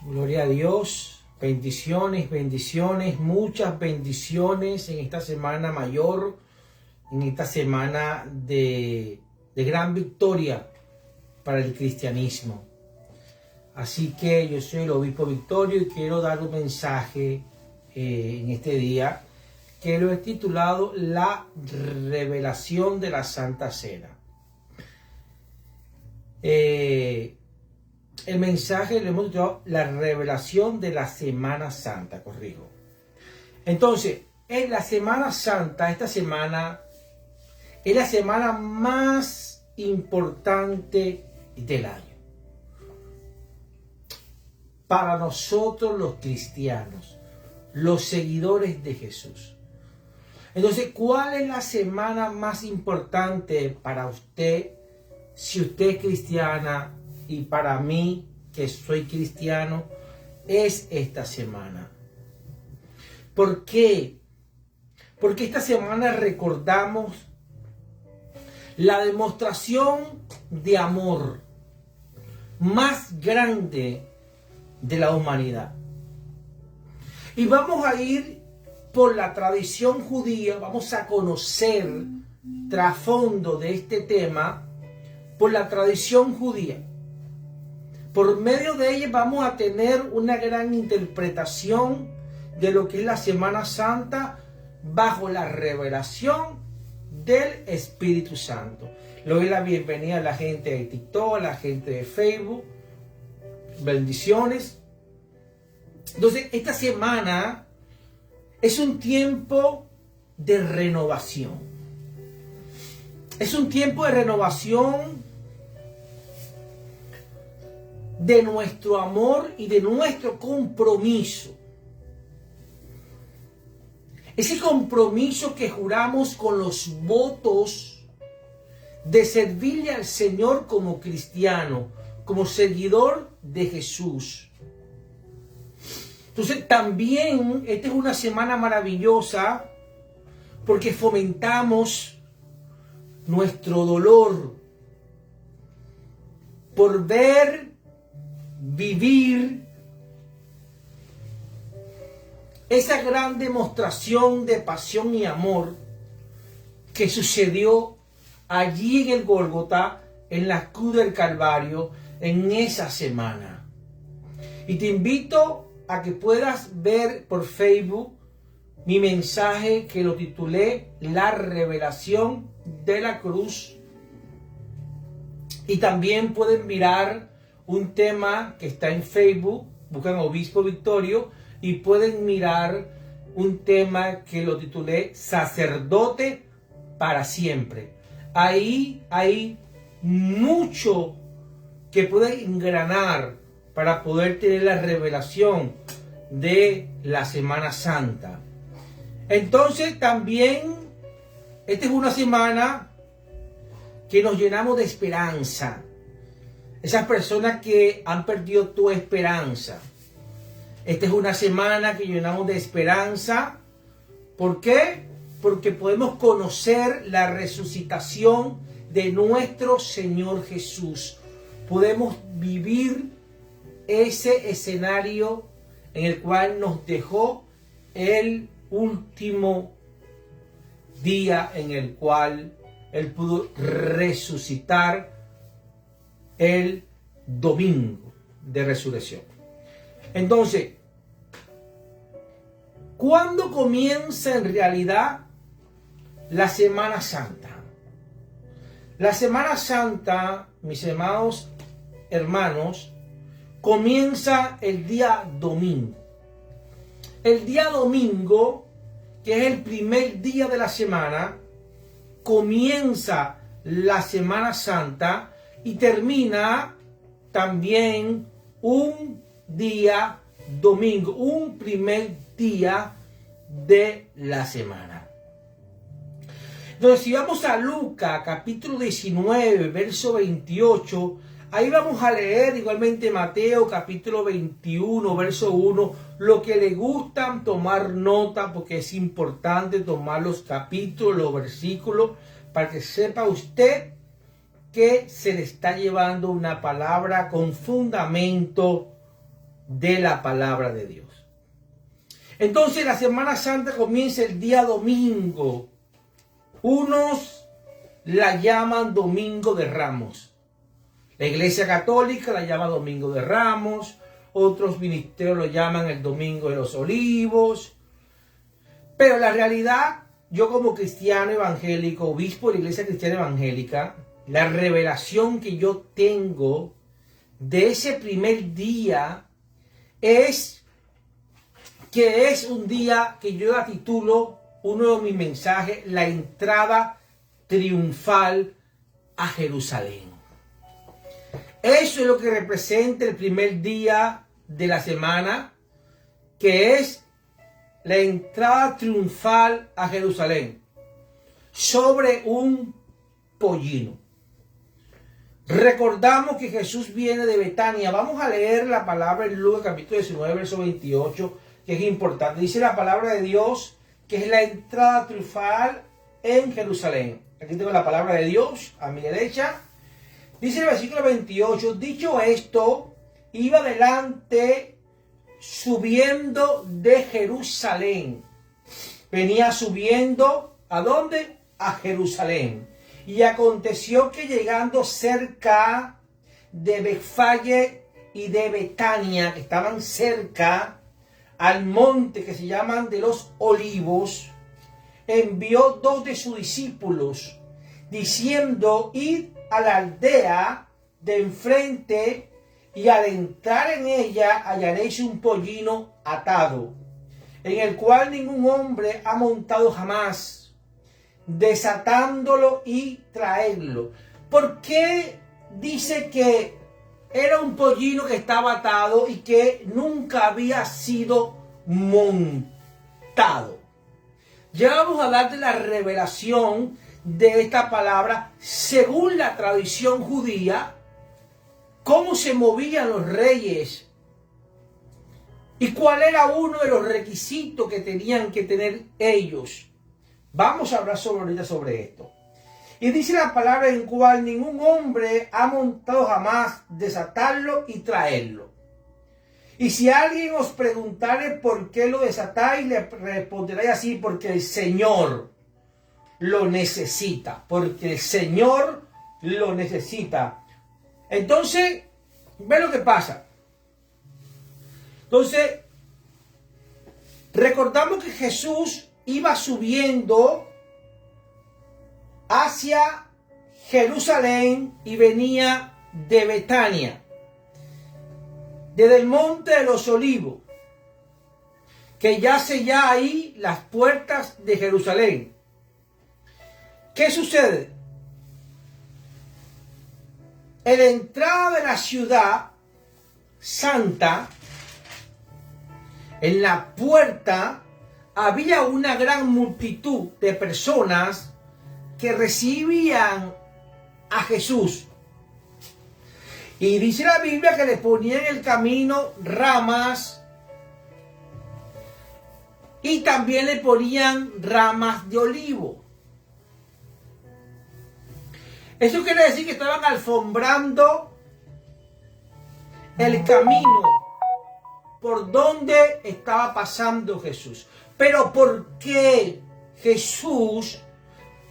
Gloria a Dios, bendiciones, bendiciones, muchas bendiciones en esta semana mayor, en esta semana de gran victoria para el cristianismo. Así que yo soy el obispo Victorio y quiero dar un mensaje en este día que lo he titulado La revelación de la Santa Cena. El mensaje lo hemos titulado La revelación de la Semana Santa, corrijo. Entonces, en la Semana Santa, esta semana es la semana más importante del año. Para nosotros los cristianos, los seguidores de Jesús. Entonces, ¿cuál es la semana más importante para usted, si usted es cristiana, y para mí, que soy cristiano? Es esta semana. ¿Por qué? Porque esta semana recordamos la demostración de amor más grande de la humanidad. Y vamos a ir por la tradición judía, vamos a conocer trasfondo de este tema por la tradición judía. Por medio de ella vamos a tener una gran interpretación de lo que es la Semana Santa bajo la revelación del Espíritu Santo. Le doy la bienvenida a la gente de TikTok, a la gente de Facebook. Bendiciones. Entonces, esta semana es un tiempo de renovación. Es un tiempo de renovación de nuestro amor y de nuestro compromiso. Ese compromiso que juramos con los votos de servirle al Señor como cristiano, como seguidor de Jesús. Entonces también esta es una semana maravillosa porque fomentamos nuestro dolor por ver, vivir esa gran demostración de pasión y amor que sucedió allí en el Gólgota, en la cruz del Calvario, en esa semana. Y te invito a que puedas ver por Facebook mi mensaje que lo titulé La revelación de la cruz. Y también pueden mirar un tema que está en Facebook, buscan Obispo Victorio y pueden mirar un tema que lo titulé Sacerdote para siempre. Ahí hay mucho que puede engranar para poder tener la revelación de la Semana Santa. Entonces también esta es una semana que nos llenamos de esperanza. Esas personas que han perdido tu esperanza. Esta es una semana que llenamos de esperanza. ¿Por qué? Porque podemos conocer la resucitación de nuestro Señor Jesús. Podemos vivir ese escenario en el cual nos dejó el último día en el cual Él pudo resucitar el domingo de resurrección. Entonces, ¿cuándo comienza en realidad la Semana Santa? La Semana Santa, mis amados hermanos, comienza el día domingo. El día domingo, que es el primer día de la semana, comienza la Semana Santa y termina también un día domingo, un primer día de la semana. Entonces, si vamos a Lucas, capítulo 19, verso 28, ahí vamos a leer igualmente Mateo, capítulo 21, verso 1, lo que le gustan tomar nota, porque es importante tomar los capítulos, los versículos, para que sepa usted que se le está llevando una palabra con fundamento de la palabra de Dios. Entonces la Semana Santa comienza el día domingo. Unos la llaman Domingo de Ramos. La Iglesia Católica la llama Domingo de Ramos. Otros ministerios lo llaman el Domingo de los Olivos. Pero la realidad, yo como cristiano evangélico, obispo de la Iglesia Cristiana Evangélica, la revelación que yo tengo de ese primer día es que es un día que yo la titulo, uno de mis mensajes, la entrada triunfal a Jerusalén. Eso es lo que representa el primer día de la semana, que es la entrada triunfal a Jerusalén sobre un pollino. Recordamos que Jesús viene de Betania. Vamos a leer la palabra en Lucas capítulo 19, verso 28, que es importante. Dice la palabra de Dios que es la entrada triunfal en Jerusalén. Aquí tengo la palabra de Dios a mi derecha. Dice el versículo 28, dicho esto, iba adelante subiendo de Jerusalén. Venía subiendo, ¿a dónde? A Jerusalén. Y aconteció que llegando cerca de Betfage y de Betania, que estaban cerca al monte que se llaman de los Olivos, envió 2 de sus discípulos, diciendo, id a la aldea de enfrente, y al entrar en ella hallaréis un pollino atado, en el cual ningún hombre ha montado jamás. Desatándolo y traerlo. ¿Por qué dice que era un pollino que estaba atado y que nunca había sido montado? Ya vamos a darte la revelación de esta palabra según la tradición judía, cómo se movían los reyes y cuál era uno de los requisitos que tenían que tener ellos. Vamos a hablar ahorita sobre esto. Y dice la palabra en cual ningún hombre ha montado jamás, desatarlo y traerlo. Y si alguien os preguntare por qué lo desatáis, le responderéis así, porque el Señor lo necesita. Porque el Señor lo necesita. Entonces, ve lo que pasa. Entonces, recordamos que Jesús iba subiendo hacia Jerusalén y venía de Betania, desde el monte de los Olivos, que yace ya ahí las puertas de Jerusalén. ¿Qué sucede? En la entrada de la ciudad santa, en la puerta, había una gran multitud de personas que recibían a Jesús. Y dice la Biblia que le ponían en el camino ramas y también le ponían ramas de olivo. Eso quiere decir que estaban alfombrando el camino por donde estaba pasando Jesús. Pero ¿por qué Jesús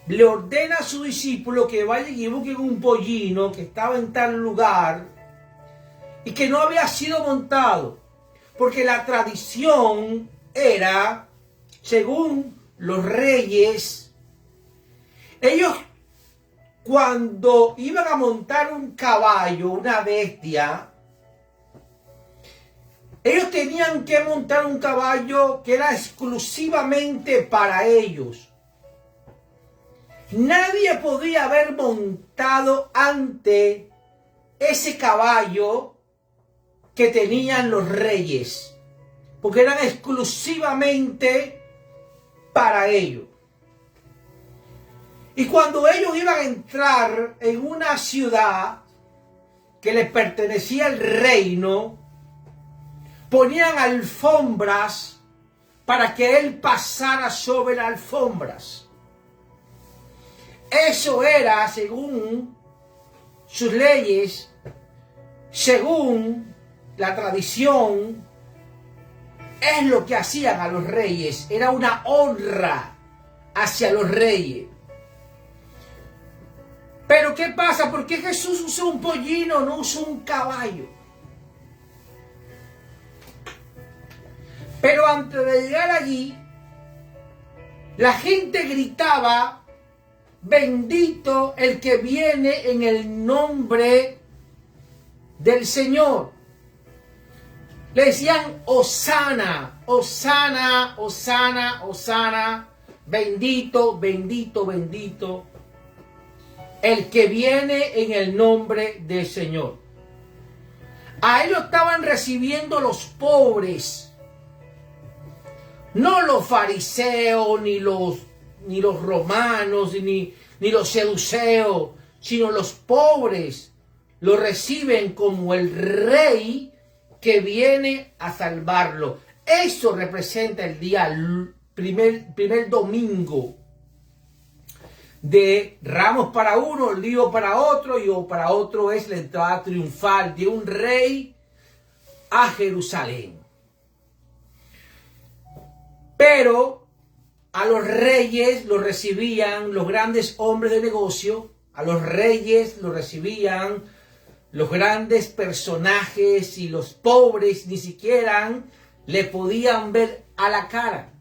le ordena a su discípulo que vayan y busquen un pollino que estaba en tal lugar y que no había sido montado? Porque la tradición era, según los reyes, ellos cuando iban a montar un caballo, una bestia, ellos tenían que montar un caballo que era exclusivamente para ellos. Nadie podía haber montado ante ese caballo que tenían los reyes, porque eran exclusivamente para ellos. Y cuando ellos iban a entrar en una ciudad que les pertenecía al reino, ponían alfombras para que él pasara sobre las alfombras. Eso era, según sus leyes, según la tradición, es lo que hacían a los reyes. Era una honra hacia los reyes. Pero ¿qué pasa? ¿Por qué Jesús usó un pollino, no usó un caballo? Pero antes de llegar allí, la gente gritaba: bendito el que viene en el nombre del Señor. Le decían Hosana, Hosana, Hosana, Hosana, bendito, bendito, bendito el que viene en el nombre del Señor. A él lo estaban recibiendo los pobres, no los fariseos, ni los romanos, ni los seduceos, sino los pobres lo reciben como el rey que viene a salvarlo. Eso representa el día primer domingo de Ramos para uno, Lío para otro, y para otro es la entrada triunfal de un rey a Jerusalén. Pero a los reyes los recibían los grandes hombres de negocio, a los reyes los recibían los grandes personajes, y los pobres ni siquiera le podían ver a la cara.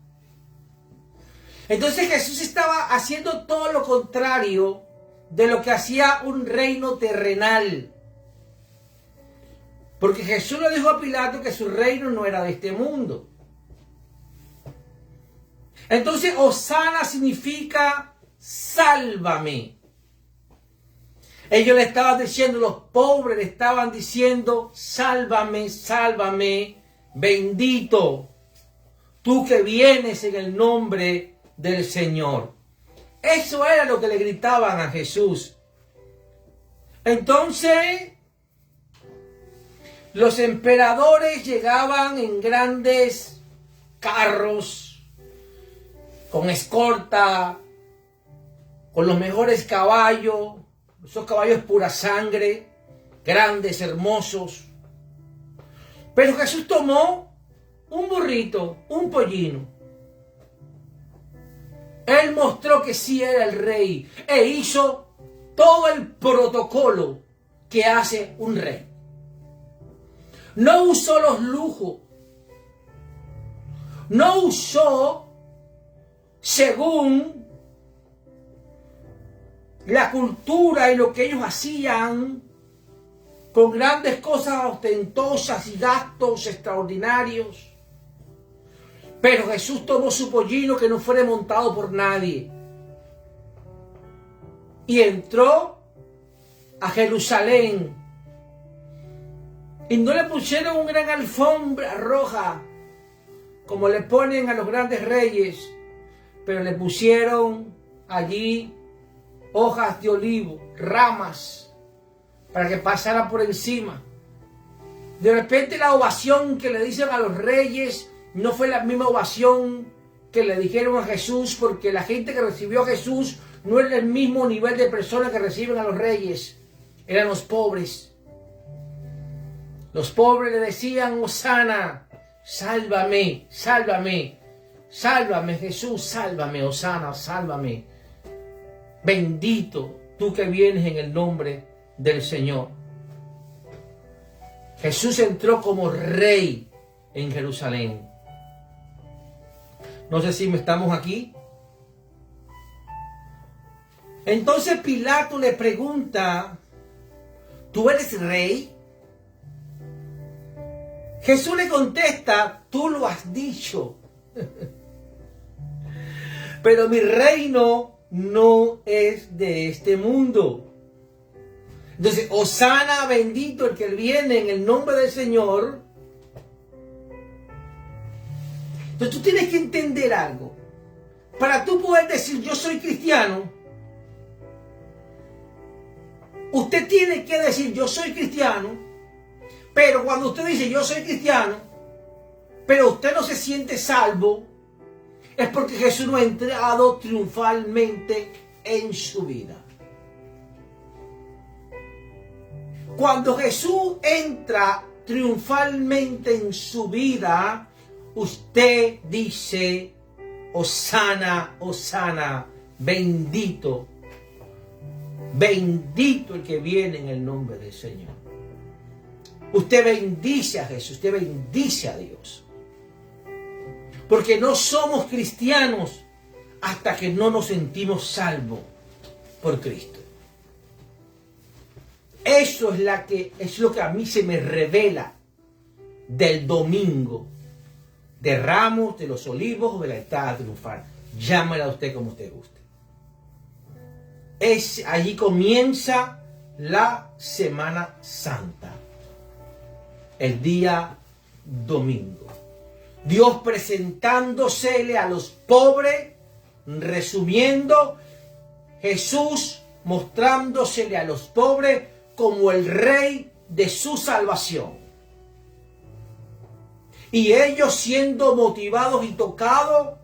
Entonces Jesús estaba haciendo todo lo contrario de lo que hacía un reino terrenal. Porque Jesús le dijo a Pilato que su reino no era de este mundo. Entonces, Hosana significa sálvame. Ellos le estaban diciendo, los pobres le estaban diciendo, sálvame, sálvame, bendito, tú que vienes en el nombre del Señor. Eso era lo que le gritaban a Jesús. Entonces, los emperadores llegaban en grandes carros, con escolta, con los mejores caballos, esos caballos pura sangre, grandes, hermosos. Pero Jesús tomó un burrito, un pollino. Él mostró que sí era el rey e hizo todo el protocolo que hace un rey. No usó los lujos, no usó según la cultura y lo que ellos hacían, con grandes cosas ostentosas y gastos extraordinarios. Pero Jesús tomó su pollino que no fuera montado por nadie y entró a Jerusalén. Y no le pusieron una gran alfombra roja como le ponen a los grandes reyes, pero le pusieron allí hojas de olivo, ramas, para que pasara por encima. De repente la ovación que le dicen a los reyes no fue la misma ovación que le dijeron a Jesús, porque la gente que recibió a Jesús no era el mismo nivel de personas que reciben a los reyes. Eran los pobres. Los pobres le decían, Hosana, sálvame, sálvame, sálvame Jesús, sálvame, Hosana, sálvame. Bendito tú que vienes en el nombre del Señor. Jesús entró como rey en Jerusalén. No sé si estamos aquí. Entonces Pilato le pregunta, ¿tú eres rey? Jesús le contesta, tú lo has dicho. Pero mi reino no es de este mundo. Entonces, Hosana, bendito el que viene en el nombre del Señor. Entonces tú tienes que entender algo. Para tú poder decir yo soy cristiano, usted tiene que decir yo soy cristiano. Pero cuando usted dice yo soy cristiano, pero usted no se siente salvo, es porque Jesús no ha entrado triunfalmente en su vida. Cuando Jesús entra triunfalmente en su vida, usted dice: Hosana, Hosana, bendito, bendito el que viene en el nombre del Señor. Usted bendice a Jesús, usted bendice a Dios. Porque no somos cristianos hasta que no nos sentimos salvos por Cristo. Eso es lo que a mí se me revela del domingo de Ramos, de los Olivos o de la Entrada Triunfal. Llámela a usted como usted guste. Allí comienza la Semana Santa, el día domingo. Dios presentándosele a los pobres, resumiendo, Jesús mostrándosele a los pobres como el Rey de su salvación. Y ellos siendo motivados y tocados,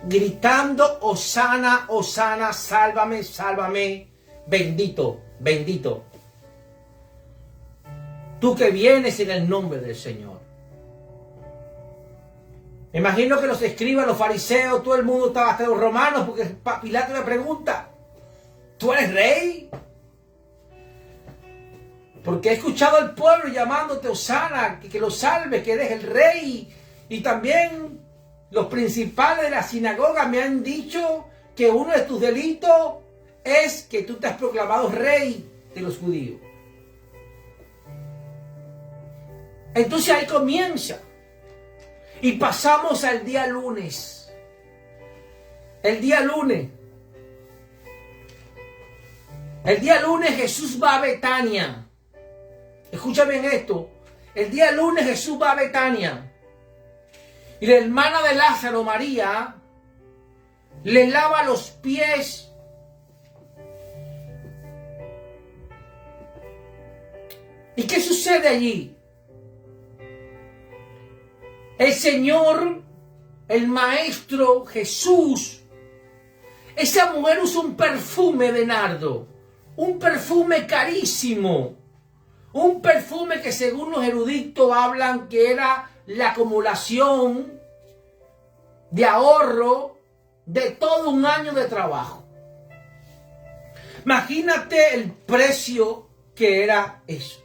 gritando: Hosana, Hosana, sálvame, sálvame, bendito, bendito. Tú que vienes en el nombre del Señor. Me imagino que los escribas, los fariseos, todo el mundo estaba, hasta los romanos, porque Pilato le pregunta: ¿tú eres rey? Porque he escuchado al pueblo llamándote Hosana, que lo salves, que eres el rey. Y también los principales de la sinagoga me han dicho que uno de tus delitos es que tú te has proclamado rey de los judíos. Entonces ahí comienza. Y pasamos al día lunes. El día lunes. El día lunes Jesús va a Betania. Escucha bien esto. El día lunes Jesús va a Betania. Y la hermana de Lázaro, María, le lava los pies. ¿Y qué sucede allí? El Señor, el Maestro Jesús, esa mujer usa un perfume de nardo, un perfume carísimo, un perfume que según los eruditos hablan que era la acumulación de ahorro de todo un año de trabajo. Imagínate el precio que era eso.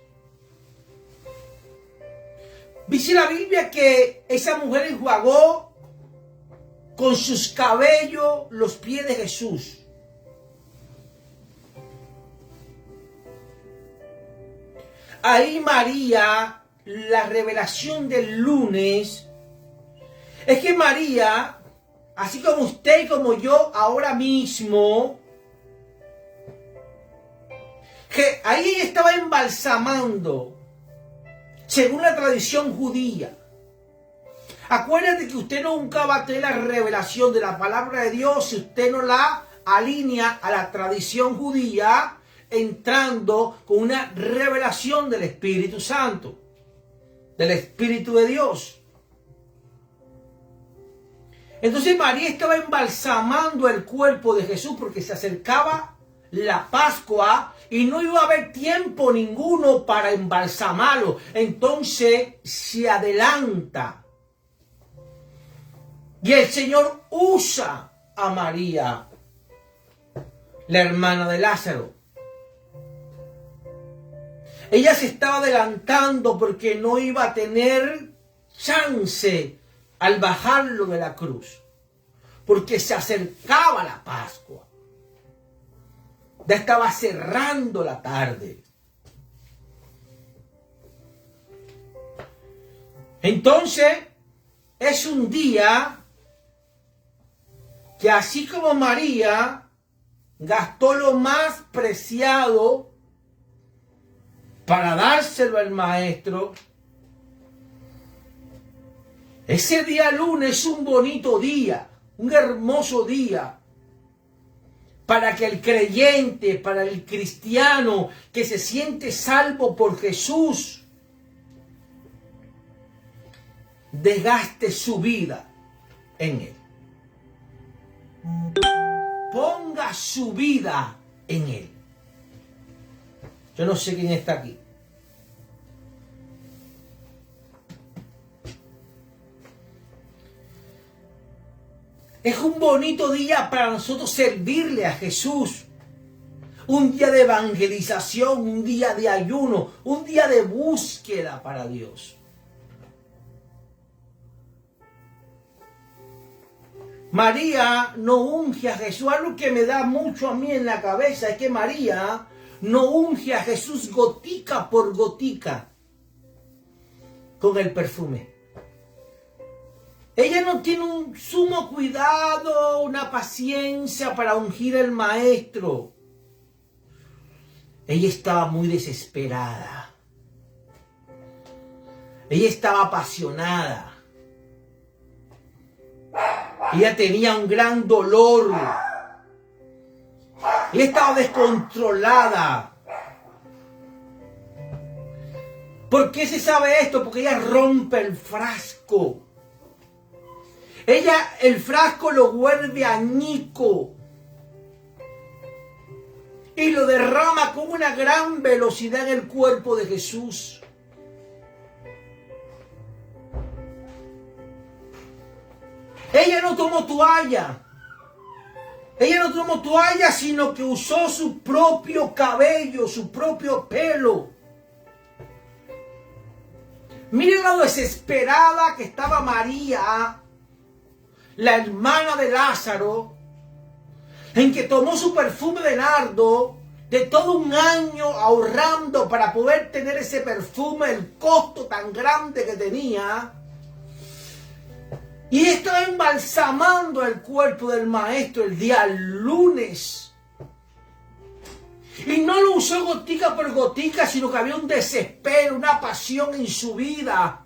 Dice la Biblia que esa mujer enjuagó con sus cabellos los pies de Jesús. Ahí María, la revelación del lunes, es que María, así como usted y como yo ahora mismo, que ahí ella estaba embalsamando, según la tradición judía. Acuérdate que usted nunca va a tener la revelación de la palabra de Dios si usted no la alinea a la tradición judía, entrando con una revelación del Espíritu Santo, del Espíritu de Dios. Entonces María estaba embalsamando el cuerpo de Jesús porque se acercaba la Pascua y no iba a haber tiempo ninguno para embalsamarlo. Entonces se adelanta. Y el Señor usa a María, la hermana de Lázaro. Ella se estaba adelantando porque no iba a tener chance al bajarlo de la cruz, porque se acercaba la Pascua. Ya estaba cerrando la tarde. Entonces, es un día que así como María gastó lo más preciado para dárselo al Maestro, ese día lunes es un bonito día, un hermoso día, para que el creyente, para el cristiano que se siente salvo por Jesús, desgaste su vida en Él. Ponga su vida en Él. Yo no sé quién está aquí. Es un bonito día para nosotros servirle a Jesús. Un día de evangelización, un día de ayuno, un día de búsqueda para Dios. María no unge a Jesús. Algo que me da mucho a mí en la cabeza es que María no unge a Jesús gotica por gotica con el perfume. Ella no tiene un sumo cuidado, una paciencia para ungir al maestro. Ella estaba muy desesperada. Ella estaba apasionada. Ella tenía un gran dolor. Ella estaba descontrolada. ¿Por qué se sabe esto? Porque ella rompe el frasco. Ella el frasco lo vuelve añico. Y lo derrama con una gran velocidad en el cuerpo de Jesús. Ella no tomó toalla. Ella no tomó toalla, sino que usó su propio cabello, su propio pelo. Miren lo desesperada que estaba María, la hermana de Lázaro, en que tomó su perfume de nardo de todo un año ahorrando para poder tener ese perfume, el costo tan grande que tenía. Y estaba embalsamando el cuerpo del maestro el día lunes. Y no lo usó gotica por gotica, sino que había un desespero, una pasión en su vida.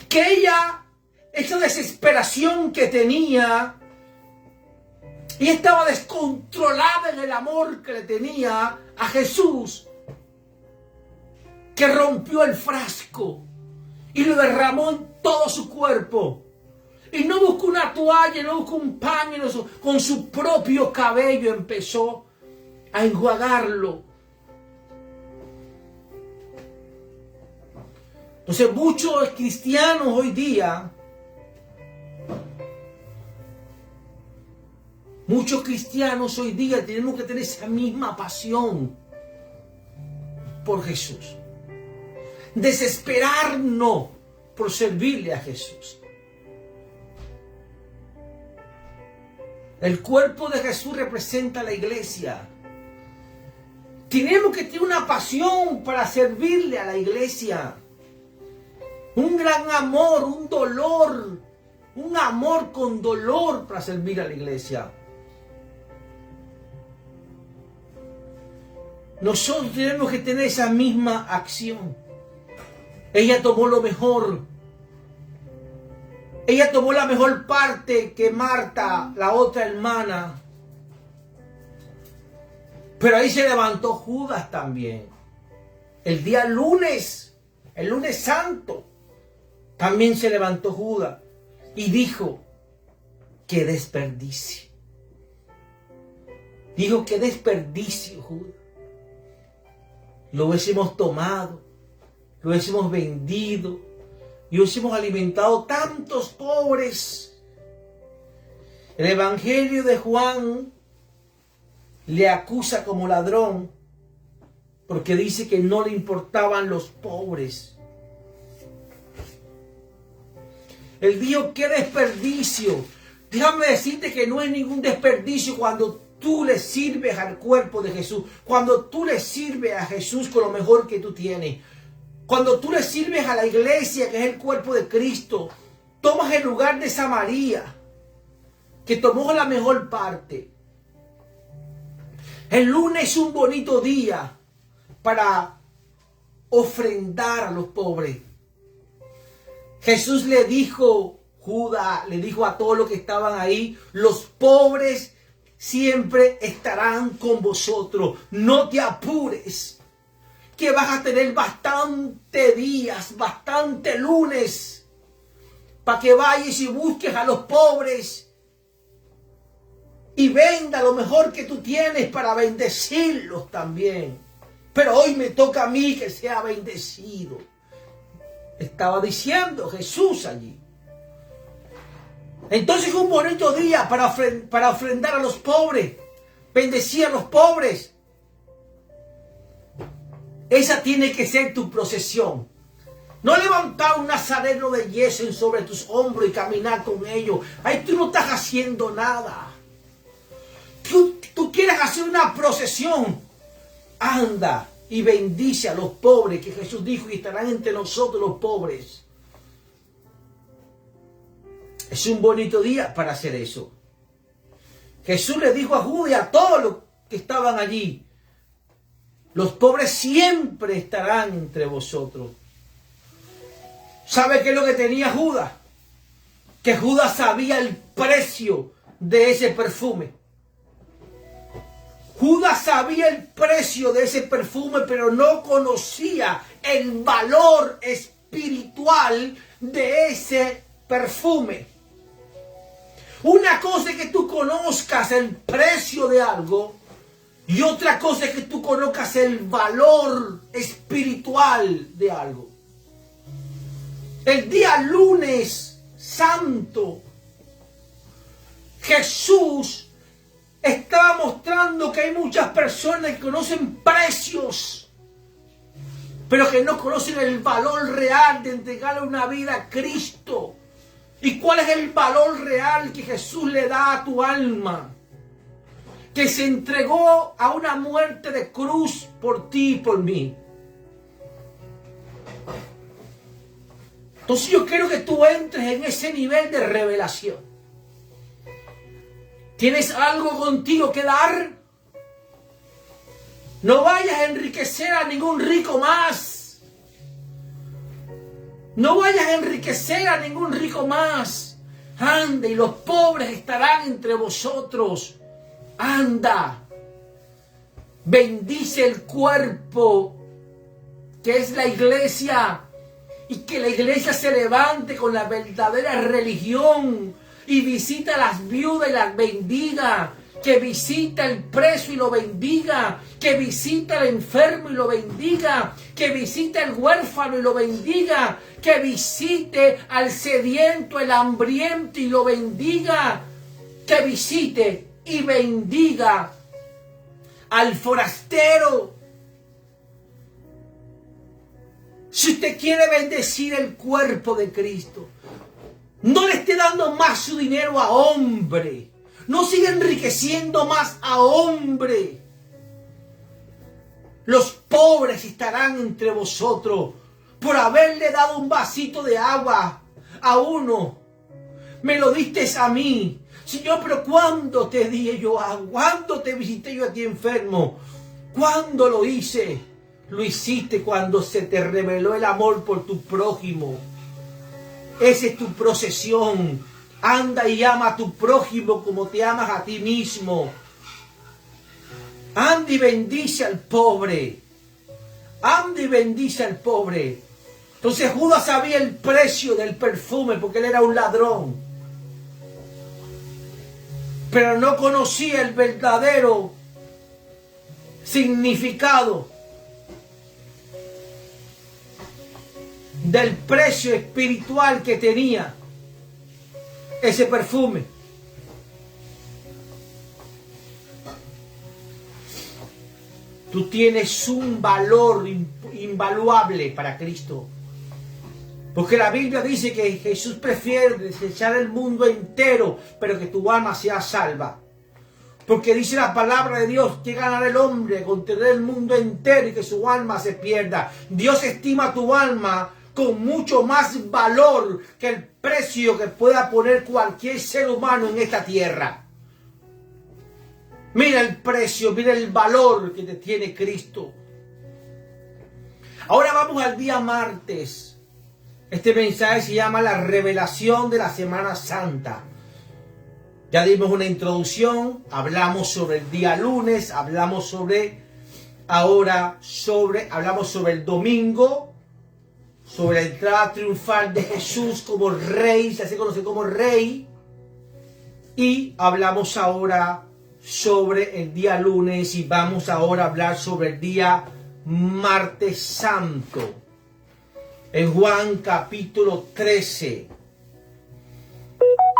Que ella, esa desesperación que tenía, y estaba descontrolada en el amor que le tenía a Jesús, que rompió el frasco y lo derramó en todo su cuerpo. Y no buscó una toalla, no buscó un paño, con su propio cabello empezó a enjuagarlo. Entonces muchos cristianos hoy día, tenemos que tener esa misma pasión por Jesús. Desesperarnos por servirle a Jesús. El cuerpo de Jesús representa a la iglesia. Tenemos que tener una pasión para servirle a la iglesia. Un gran amor, un dolor, un amor con dolor para servir a la iglesia. Nosotros tenemos que tener esa misma acción. Ella tomó lo mejor. Ella tomó la mejor parte que Marta, la otra hermana. Pero ahí se levantó Judas también. El día lunes, el lunes santo, también se levantó Judas y dijo, qué desperdicio. Dijo, qué desperdicio, Judas. Lo hubiésemos tomado, lo hubiésemos vendido y hubiésemos alimentado tantos pobres. El Evangelio de Juan le acusa como ladrón porque dice que no le importaban los pobres. Él dijo, qué desperdicio. Déjame decirte que no es ningún desperdicio cuando tú le sirves al cuerpo de Jesús. Cuando tú le sirves a Jesús con lo mejor que tú tienes. Cuando tú le sirves a la iglesia, que es el cuerpo de Cristo. Tomas el lugar de esa María, que tomó la mejor parte. El lunes es un bonito día para ofrendar a los pobres. Jesús le dijo, Judas le dijo a todos los que estaban ahí, los pobres siempre estarán con vosotros. No te apures, que vas a tener bastante días, bastante lunes, para que vayas y busques a los pobres y venda lo mejor que tú tienes para bendecirlos también. Pero hoy me toca a mí que sea bendecido. Estaba diciendo Jesús allí. Entonces es un bonito día para ofrendar a los pobres, bendecir a los pobres. Esa tiene que ser tu procesión. No levantar un nazareno de yeso sobre tus hombros y caminar con ellos. Ahí tú no estás haciendo nada. Tú quieres hacer una procesión. Anda y bendice a los pobres, que Jesús dijo que estarán entre nosotros los pobres. Es un bonito día para hacer eso. Jesús le dijo a Judas y a todos los que estaban allí: los pobres siempre estarán entre vosotros. ¿Sabe qué es lo que tenía Judas? Que Judas sabía el precio de ese perfume. Judas sabía el precio de ese perfume, pero no conocía el valor espiritual de ese perfume. Una cosa es que tú conozcas el precio de algo y otra cosa es que tú conozcas el valor espiritual de algo. El día lunes santo, Jesús estaba mostrando que hay muchas personas que conocen precios, pero que no conocen el valor real de entregarle una vida a Cristo. ¿Y cuál es el valor real que Jesús le da a tu alma? Que se entregó a una muerte de cruz por ti y por mí. Entonces yo quiero que tú entres en ese nivel de revelación. ¿Tienes algo contigo que dar? No vayas a enriquecer a ningún rico más. No vayas a enriquecer a ningún rico más. Anda, y los pobres estarán entre vosotros. Anda. Bendice el cuerpo, que es la iglesia. Y que la iglesia se levante con la verdadera religión. Y visita a las viudas y las bendiga. Que visita al preso y lo bendiga. Que visita al enfermo y lo bendiga. Que visite al huérfano y lo bendiga. Que visite al sediento, el hambriento y lo bendiga. Que visite y bendiga al forastero. Si usted quiere bendecir el cuerpo de Cristo, no le esté dando más su dinero a hombre. No siga enriqueciendo más a hombre. Los pobres estarán entre vosotros por haberle dado un vasito de agua a uno. Me lo diste a mí. Señor, pero ¿cuándo te di yo agua? ¿Cuándo te visité yo a ti enfermo? ¿Cuándo lo hice? Lo hiciste cuando se te reveló el amor por tu prójimo. Esa es tu procesión. Anda y ama a tu prójimo como te amas a ti mismo. Anda y bendice al pobre. Anda y bendice al pobre. Entonces Judas sabía el precio del perfume porque él era un ladrón. Pero no conocía el verdadero significado del precio espiritual que tenía ese perfume. Tú tienes un valor invaluable para Cristo. Porque la Biblia dice que Jesús prefiere desechar el mundo entero, pero que tu alma sea salva. Porque dice la palabra de Dios que ganará el hombre con tener el mundo entero y que su alma se pierda. Dios estima tu alma con mucho más valor que el precio que pueda poner cualquier ser humano en esta tierra. Mira el precio, mira el valor que te tiene Cristo. Ahora vamos al día martes. Este mensaje se llama la revelación de la Semana Santa. Ya dimos una introducción, hablamos sobre el día lunes, hablamos sobre el domingo, sobre la entrada triunfal de Jesús como rey, se hace conocer como rey, y hablamos ahora sobre el día lunes y vamos ahora a hablar sobre el día martes santo. En Juan capítulo 13.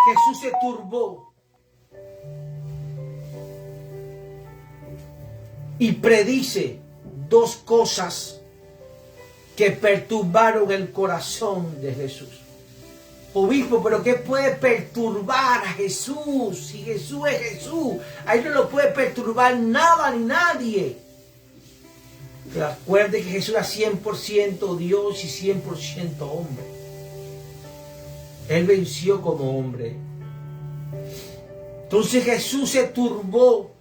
Jesús se turbó y predice dos cosas que perturbaron el corazón de Jesús. Obispo, pero ¿qué puede perturbar a Jesús? Si Jesús es Jesús, ahí no lo puede perturbar nada ni nadie. Recuerde que Jesús era 100% Dios y 100% hombre. Él venció como hombre. Entonces Jesús se turbó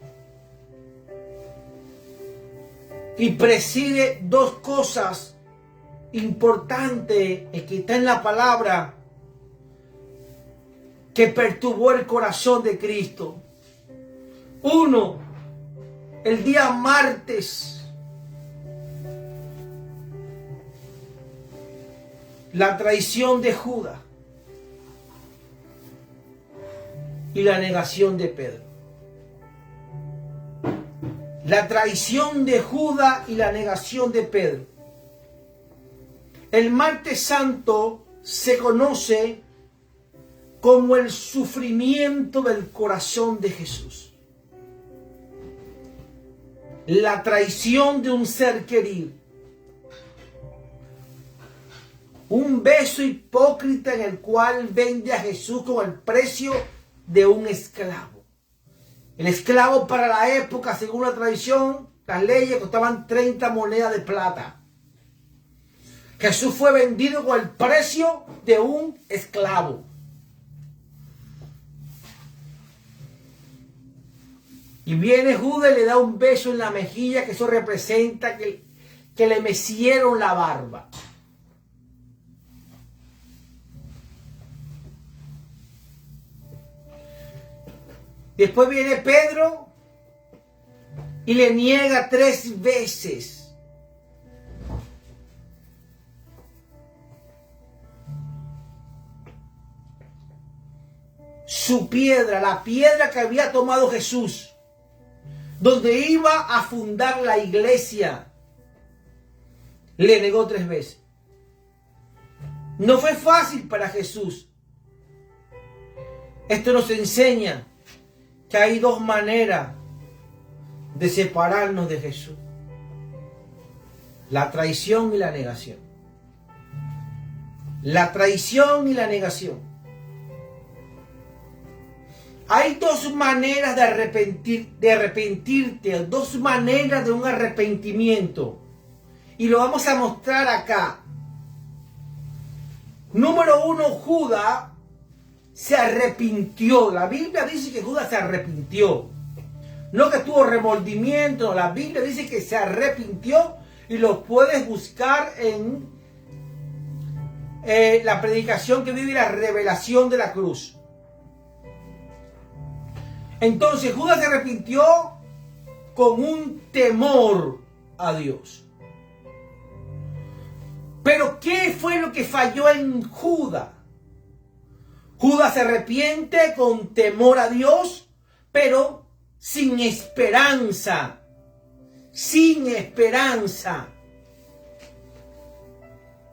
y preside dos cosas importantes que está en la palabra que perturbó el corazón de Cristo. Uno, el día martes, la traición de Judas y la negación de Pedro. La traición de Judas y la negación de Pedro. El martes santo se conoce como el sufrimiento del corazón de Jesús. La traición de un ser querido. Un beso hipócrita en el cual vende a Jesús con el precio de un esclavo. El esclavo para la época, según la tradición, las leyes costaban 30 monedas de plata. Jesús fue vendido con el precio de un esclavo. Y viene Judas y le da un beso en la mejilla, que eso representa que le mecieron la barba. Después viene Pedro y le niega 3 veces. Su piedra, la piedra que había tomado Jesús, donde iba a fundar la iglesia, le negó 3 veces. No fue fácil para Jesús. Esto nos enseña que hay 2 maneras de separarnos de Jesús: la traición y la negación. La traición y la negación. Hay 2 maneras de arrepentirte, 2 maneras de un arrepentimiento. Y lo vamos a mostrar acá. Número 1, Judas se arrepintió. La Biblia dice que Judas se arrepintió. No que tuvo remordimiento. La Biblia dice que se arrepintió. Y lo puedes buscar en la predicación que vive la revelación de la cruz. Entonces Judas se arrepintió con un temor a Dios. Pero ¿qué fue lo que falló en Judas? Judas se arrepiente con temor a Dios, pero sin esperanza. Sin esperanza.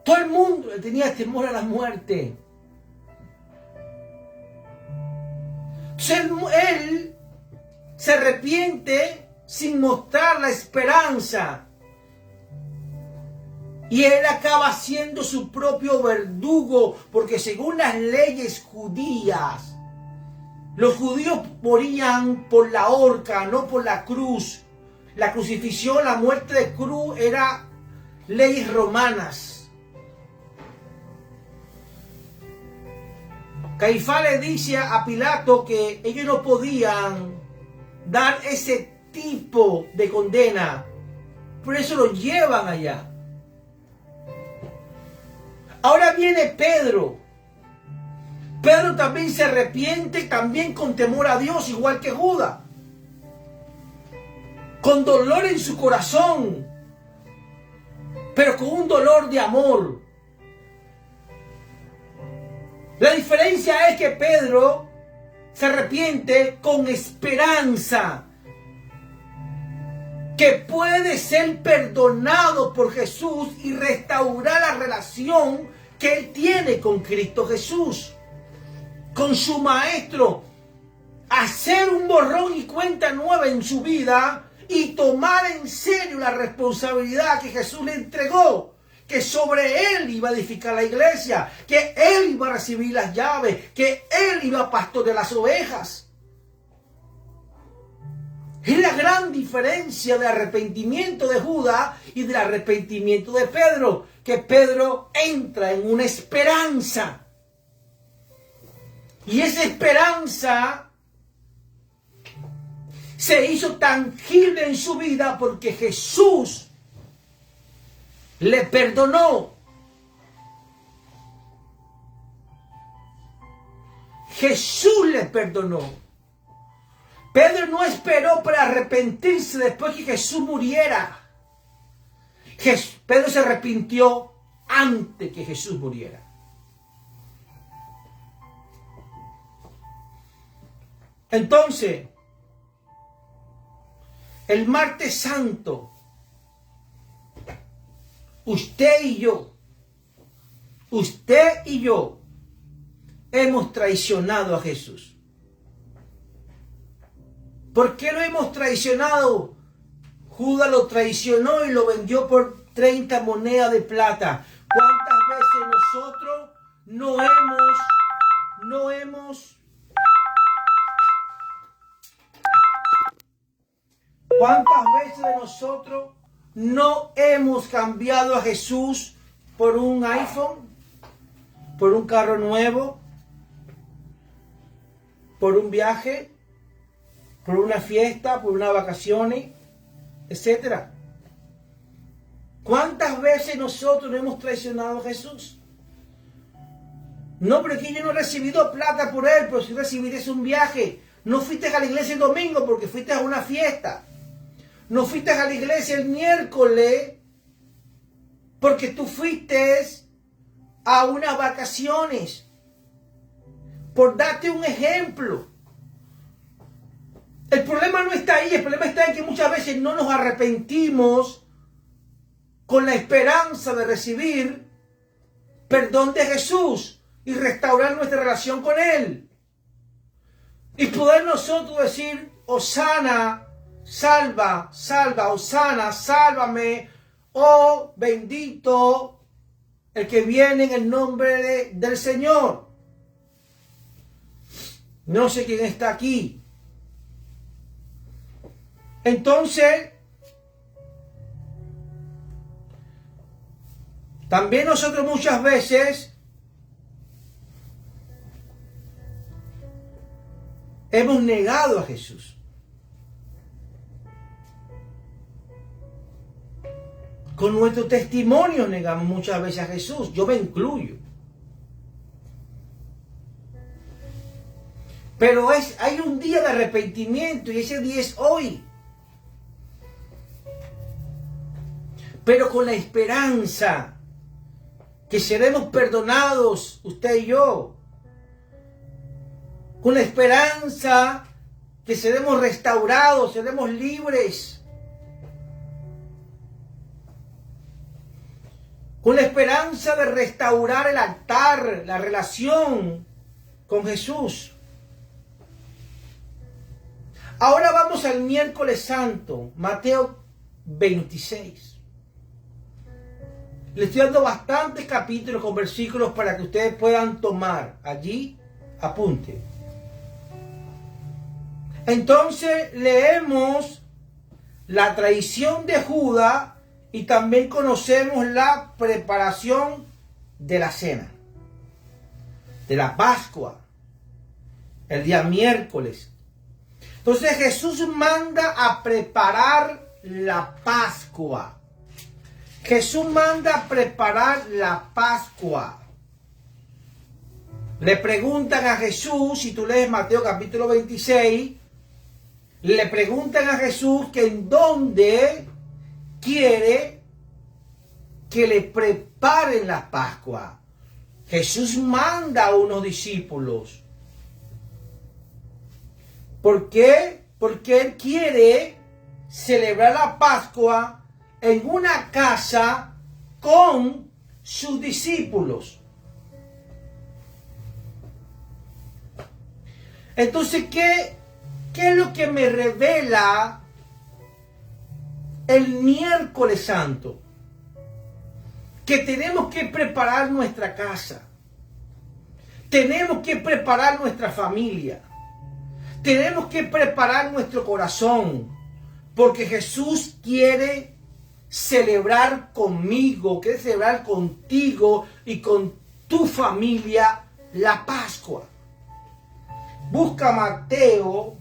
Todo el mundo le tenía temor a la muerte. Él se arrepiente sin mostrar la esperanza. Y él acaba siendo su propio verdugo, porque según las leyes judías, los judíos morían por la horca, no por la cruz. La crucifixión, la muerte de cruz, era leyes romanas. Caifás le dice a Pilato que ellos no podían dar ese tipo de condena. Por eso lo llevan allá. Ahora viene Pedro. Pedro también se arrepiente, también con temor a Dios, igual que Judas. Con dolor en su corazón, pero con un dolor de amor. La diferencia es que Pedro se arrepiente con esperanza, que puede ser perdonado por Jesús y restaurar la relación que él tiene con Cristo Jesús. con su maestro, hacer un borrón y cuenta nueva en su vida y tomar en serio la responsabilidad que Jesús le entregó, que sobre él iba a edificar la iglesia, que él iba a recibir las llaves, que él iba a pastorear las ovejas. Es la gran diferencia del arrepentimiento de Judas y del arrepentimiento de Pedro, que Pedro entra en una esperanza. Y esa esperanza se hizo tangible en su vida porque Jesús le perdonó. Jesús le perdonó. Pedro no esperó para arrepentirse después que Jesús muriera. Pedro se arrepintió antes que Jesús muriera. Entonces, el martes santo, usted y yo, hemos traicionado a Jesús. ¿Por qué lo hemos traicionado? Judas lo traicionó y lo vendió por 30 monedas de plata. ¿Cuántas veces nosotros no hemos ¿Cuántas veces de nosotros no hemos cambiado a Jesús por un iPhone, por un carro nuevo, por un viaje, por una fiesta, por unas vacaciones, etcétera? ¿Cuántas veces nosotros hemos traicionado a Jesús? No, pero aquí yo no he recibido plata por él, pero si recibiste un viaje. No fuiste a la iglesia el domingo porque fuiste a una fiesta. No fuiste a la iglesia el miércoles porque tú fuiste a unas vacaciones. Por darte un ejemplo. El problema no está ahí, el problema está en que muchas veces no nos arrepentimos con la esperanza de recibir perdón de Jesús y restaurar nuestra relación con Él. Y poder nosotros decir, Hosana, salva, salva, Hosana, sálvame, oh bendito el que viene en el nombre del Señor. No sé quién está aquí. Entonces, también nosotros muchas veces hemos negado a Jesús. Con nuestro testimonio negamos muchas veces a Jesús. Yo me incluyo. Pero hay un día de arrepentimiento y ese día es hoy. Pero con la esperanza que seremos perdonados, usted y yo. Con la esperanza que seremos restaurados, seremos libres. Con la esperanza de restaurar el altar, la relación con Jesús. Ahora vamos al miércoles santo, Mateo 26. Le estoy dando bastantes capítulos con versículos para que ustedes puedan tomar. Allí, apunte. Entonces leemos la traición de Judas y también conocemos la preparación de la cena, de la Pascua, el día miércoles. Entonces Jesús manda a preparar la Pascua. Jesús manda a preparar la Pascua. Le preguntan a Jesús, si tú lees Mateo capítulo 26, le preguntan a Jesús que en dónde quiere que le preparen la Pascua. Jesús manda a unos discípulos. ¿Por qué? Porque Él quiere celebrar la Pascua en una casa con sus discípulos. Entonces, ¿qué es lo que me revela el miércoles santo? Que tenemos que preparar nuestra casa. Tenemos que preparar nuestra familia. Tenemos que preparar nuestro corazón. Porque Jesús quiere celebrar conmigo, quiere celebrar contigo y con tu familia la Pascua. Busca Mateo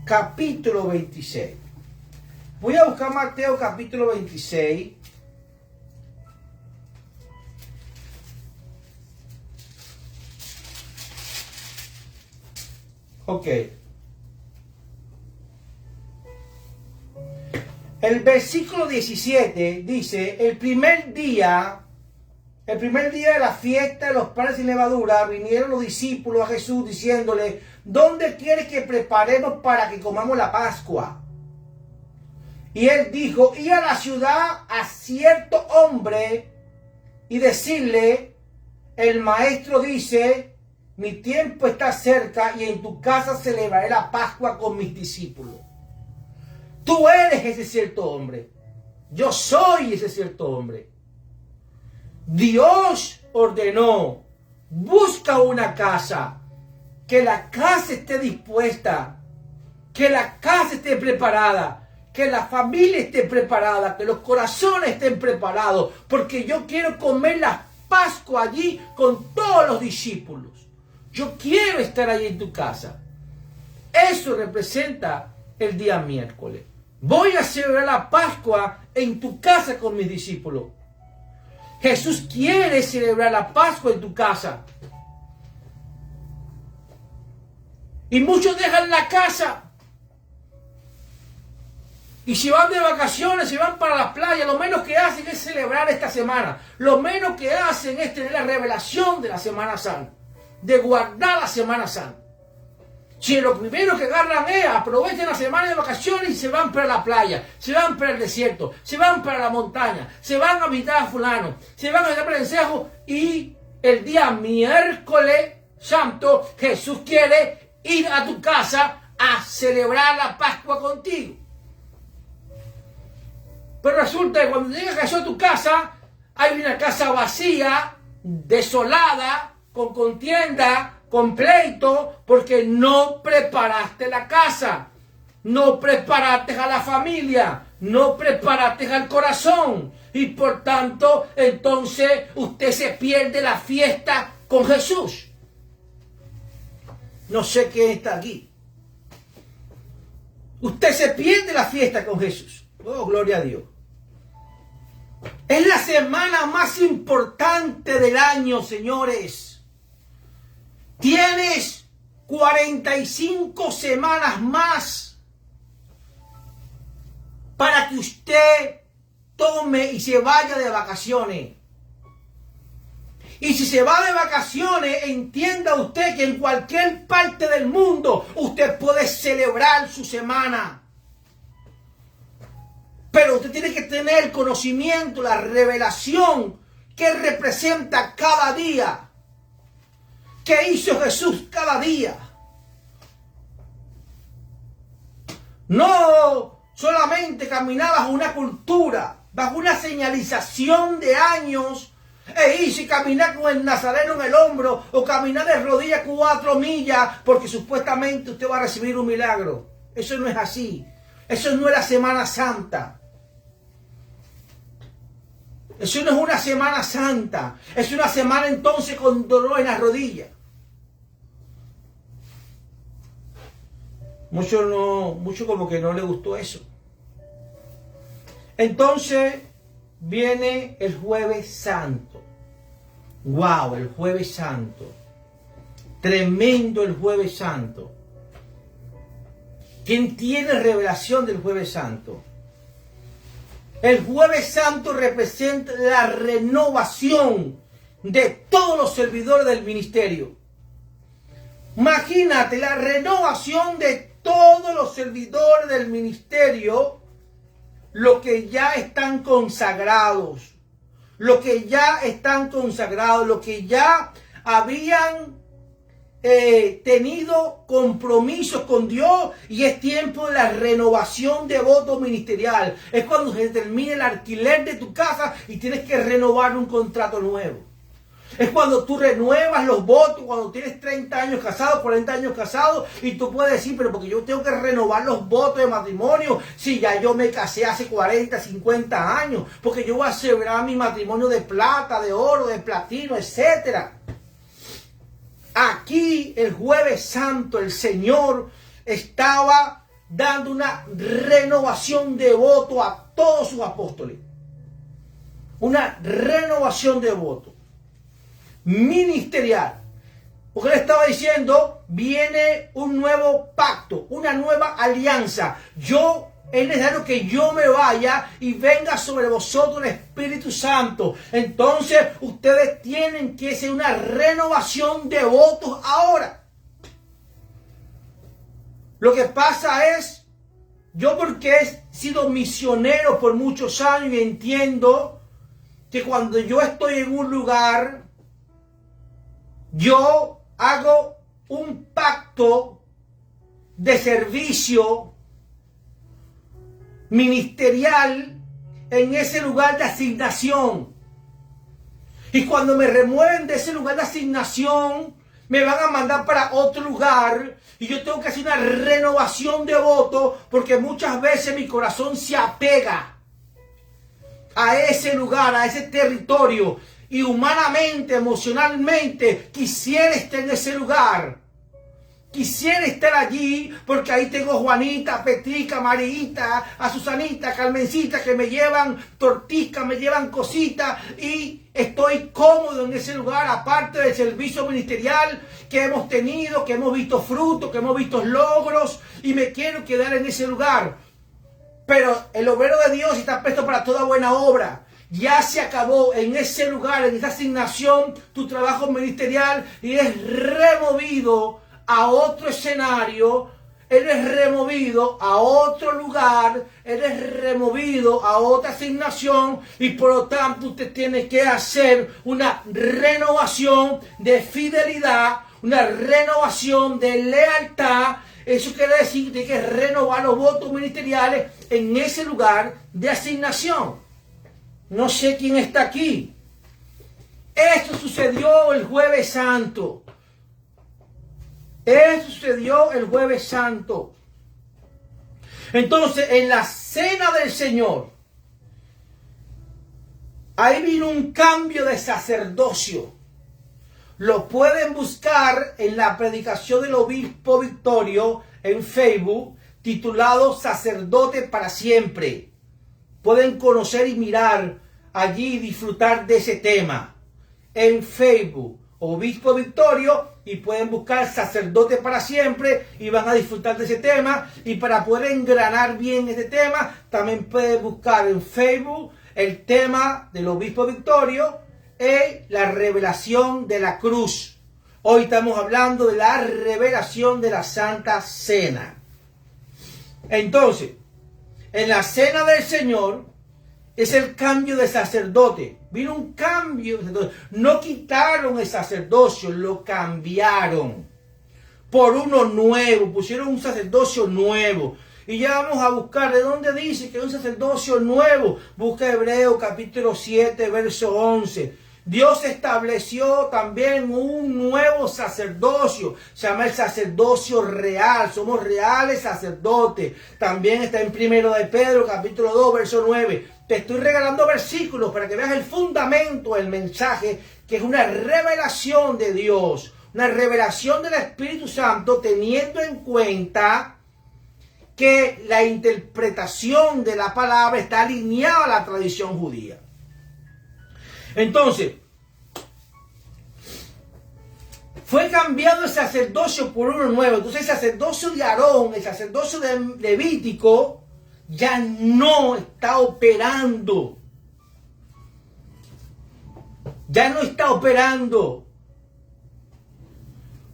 capítulo 26. Voy a buscar Mateo capítulo 26. Ok. El versículo 17 dice, el primer día de la fiesta de los panes sin levadura, vinieron los discípulos a Jesús diciéndole, ¿dónde quieres que preparemos para que comamos la Pascua? Y él dijo, ir a la ciudad a cierto hombre y decirle, el maestro dice, mi tiempo está cerca y en tu casa celebraré la Pascua con mis discípulos. Tú eres ese cierto hombre. Yo soy ese cierto hombre. Dios ordenó, busca una casa, que la casa esté dispuesta, que la casa esté preparada, que la familia esté preparada, que los corazones estén preparados, porque yo quiero comer la Pascua allí con todos los discípulos. Yo quiero estar allí en tu casa. Eso representa el día miércoles. Voy a celebrar la Pascua en tu casa con mis discípulos. Jesús quiere celebrar la Pascua en tu casa. Y muchos dejan la casa y se van de vacaciones, se van para la playa. Lo menos que hacen es celebrar esta semana. Lo menos que hacen es tener la revelación de la Semana Santa, de guardar la Semana Santa. Si lo primero que agarran es aprovechen la semana de vacaciones y se van para la playa, se van para el desierto, se van para la montaña, se van a visitar a fulano, se van a visitar para el encejo, y el día miércoles santo Jesús quiere ir a tu casa a celebrar la Pascua contigo. Pero resulta que cuando llega Jesús a tu casa, hay una casa vacía, desolada, con contienda, con pleito, porque no preparaste la casa, no preparaste a la familia, no preparaste al corazón, y por tanto, entonces usted se pierde la fiesta con Jesús. No sé quién está aquí. Usted se pierde la fiesta con Jesús. Oh, gloria a Dios. Es la semana más importante del año, señores. Tienes 45 semanas más para que usted tome y se vaya de vacaciones. Y si se va de vacaciones, entienda usted que en cualquier parte del mundo usted puede celebrar su semana. Pero usted tiene que tener el conocimiento, la revelación que representa cada día. ¿Qué hizo Jesús cada día? No solamente caminar bajo una cultura, bajo una señalización de años, e irse y caminar con el nazareno en el hombro, o caminar de rodillas 4 millas, porque supuestamente usted va a recibir un milagro. Eso no es así. Eso no es la Semana Santa. Eso no es una Semana Santa. Es una semana entonces con dolor en las rodillas. Mucho como que no le gustó eso. Entonces viene el Jueves Santo. Wow, el Jueves Santo. Tremendo el Jueves Santo. ¿Quién tiene revelación del Jueves Santo? El Jueves Santo representa la renovación de todos los servidores del ministerio. Imagínate la renovación de todos los servidores del ministerio, los que ya están consagrados, los que ya habían tenido compromisos con Dios y es tiempo de la renovación de voto ministerial. Es cuando se termina el alquiler de tu casa y tienes que renovar un contrato nuevo. Es cuando tú renuevas los votos, cuando tienes 30 años casado, 40 años casado, y tú puedes decir, pero porque yo tengo que renovar los votos de matrimonio, si ya yo me casé hace 40, 50 años, porque yo voy a celebrar mi matrimonio de plata, de oro, de platino, etc. Aquí el Jueves Santo el Señor estaba dando una renovación de voto a todos sus apóstoles. Una renovación de voto ministerial. Porque él estaba diciendo, viene un nuevo pacto, una nueva alianza. Es necesario que yo me vaya y venga sobre vosotros el Espíritu Santo. Entonces ustedes tienen que hacer una renovación de votos ahora. Lo que pasa es, yo porque he sido misionero por muchos años y entiendo que cuando yo estoy en un lugar, yo hago un pacto de servicio ministerial en ese lugar de asignación. Y cuando me remueven de ese lugar de asignación, me van a mandar para otro lugar y yo tengo que hacer una renovación de voto porque muchas veces mi corazón se apega a ese lugar, a ese territorio. Y humanamente, emocionalmente, quisiera estar en ese lugar. Quisiera estar allí porque ahí tengo Juanita, Petrica, Marita, a Susanita, Carmencita, que me llevan torticas, me llevan cositas y estoy cómodo en ese lugar, aparte del servicio ministerial que hemos tenido, que hemos visto frutos, que hemos visto logros y me quiero quedar en ese lugar. Pero el obrero de Dios está presto para toda buena obra. Ya se acabó en ese lugar, en esa asignación, tu trabajo ministerial y eres removido a otro escenario, eres removido a otro lugar, eres removido a otra asignación y por lo tanto usted tiene que hacer una renovación de fidelidad, una renovación de lealtad. Eso quiere decir que tiene que renovar los votos ministeriales en ese lugar de asignación. No sé quién está aquí. Esto sucedió el Jueves Santo. Esto sucedió el Jueves Santo. Entonces, en la cena del Señor, ahí vino un cambio de sacerdocio. Lo pueden buscar en la predicación del obispo Victorio en Facebook, titulado Sacerdote para siempre. Pueden conocer y mirar allí y disfrutar de ese tema. En Facebook, Obispo Victorio, y pueden buscar Sacerdote para siempre y van a disfrutar de ese tema. Y para poder engranar bien este tema, también pueden buscar en Facebook el tema del Obispo Victorio y la revelación de la cruz. Hoy estamos hablando de la revelación de la Santa Cena. Entonces, en la cena del Señor es el cambio de sacerdote. Vino un cambio de sacerdote. No quitaron el sacerdocio, lo cambiaron por uno nuevo. Pusieron un sacerdocio nuevo. Y ya vamos a buscar de dónde dice que es un sacerdocio nuevo. Busca Hebreos capítulo 7, verso 11. Dios estableció también un nuevo sacerdocio, se llama el sacerdocio real, somos reales sacerdotes. También está en 1 de Pedro, capítulo 2, verso 9. Te estoy regalando versículos para que veas el fundamento del mensaje, que es una revelación de Dios, una revelación del Espíritu Santo, teniendo en cuenta que la interpretación de la palabra está alineada a la tradición judía. Entonces, fue cambiado el sacerdocio por uno nuevo. Entonces el sacerdocio de Aarón, el sacerdocio de Levítico, ya no está operando. Ya no está operando.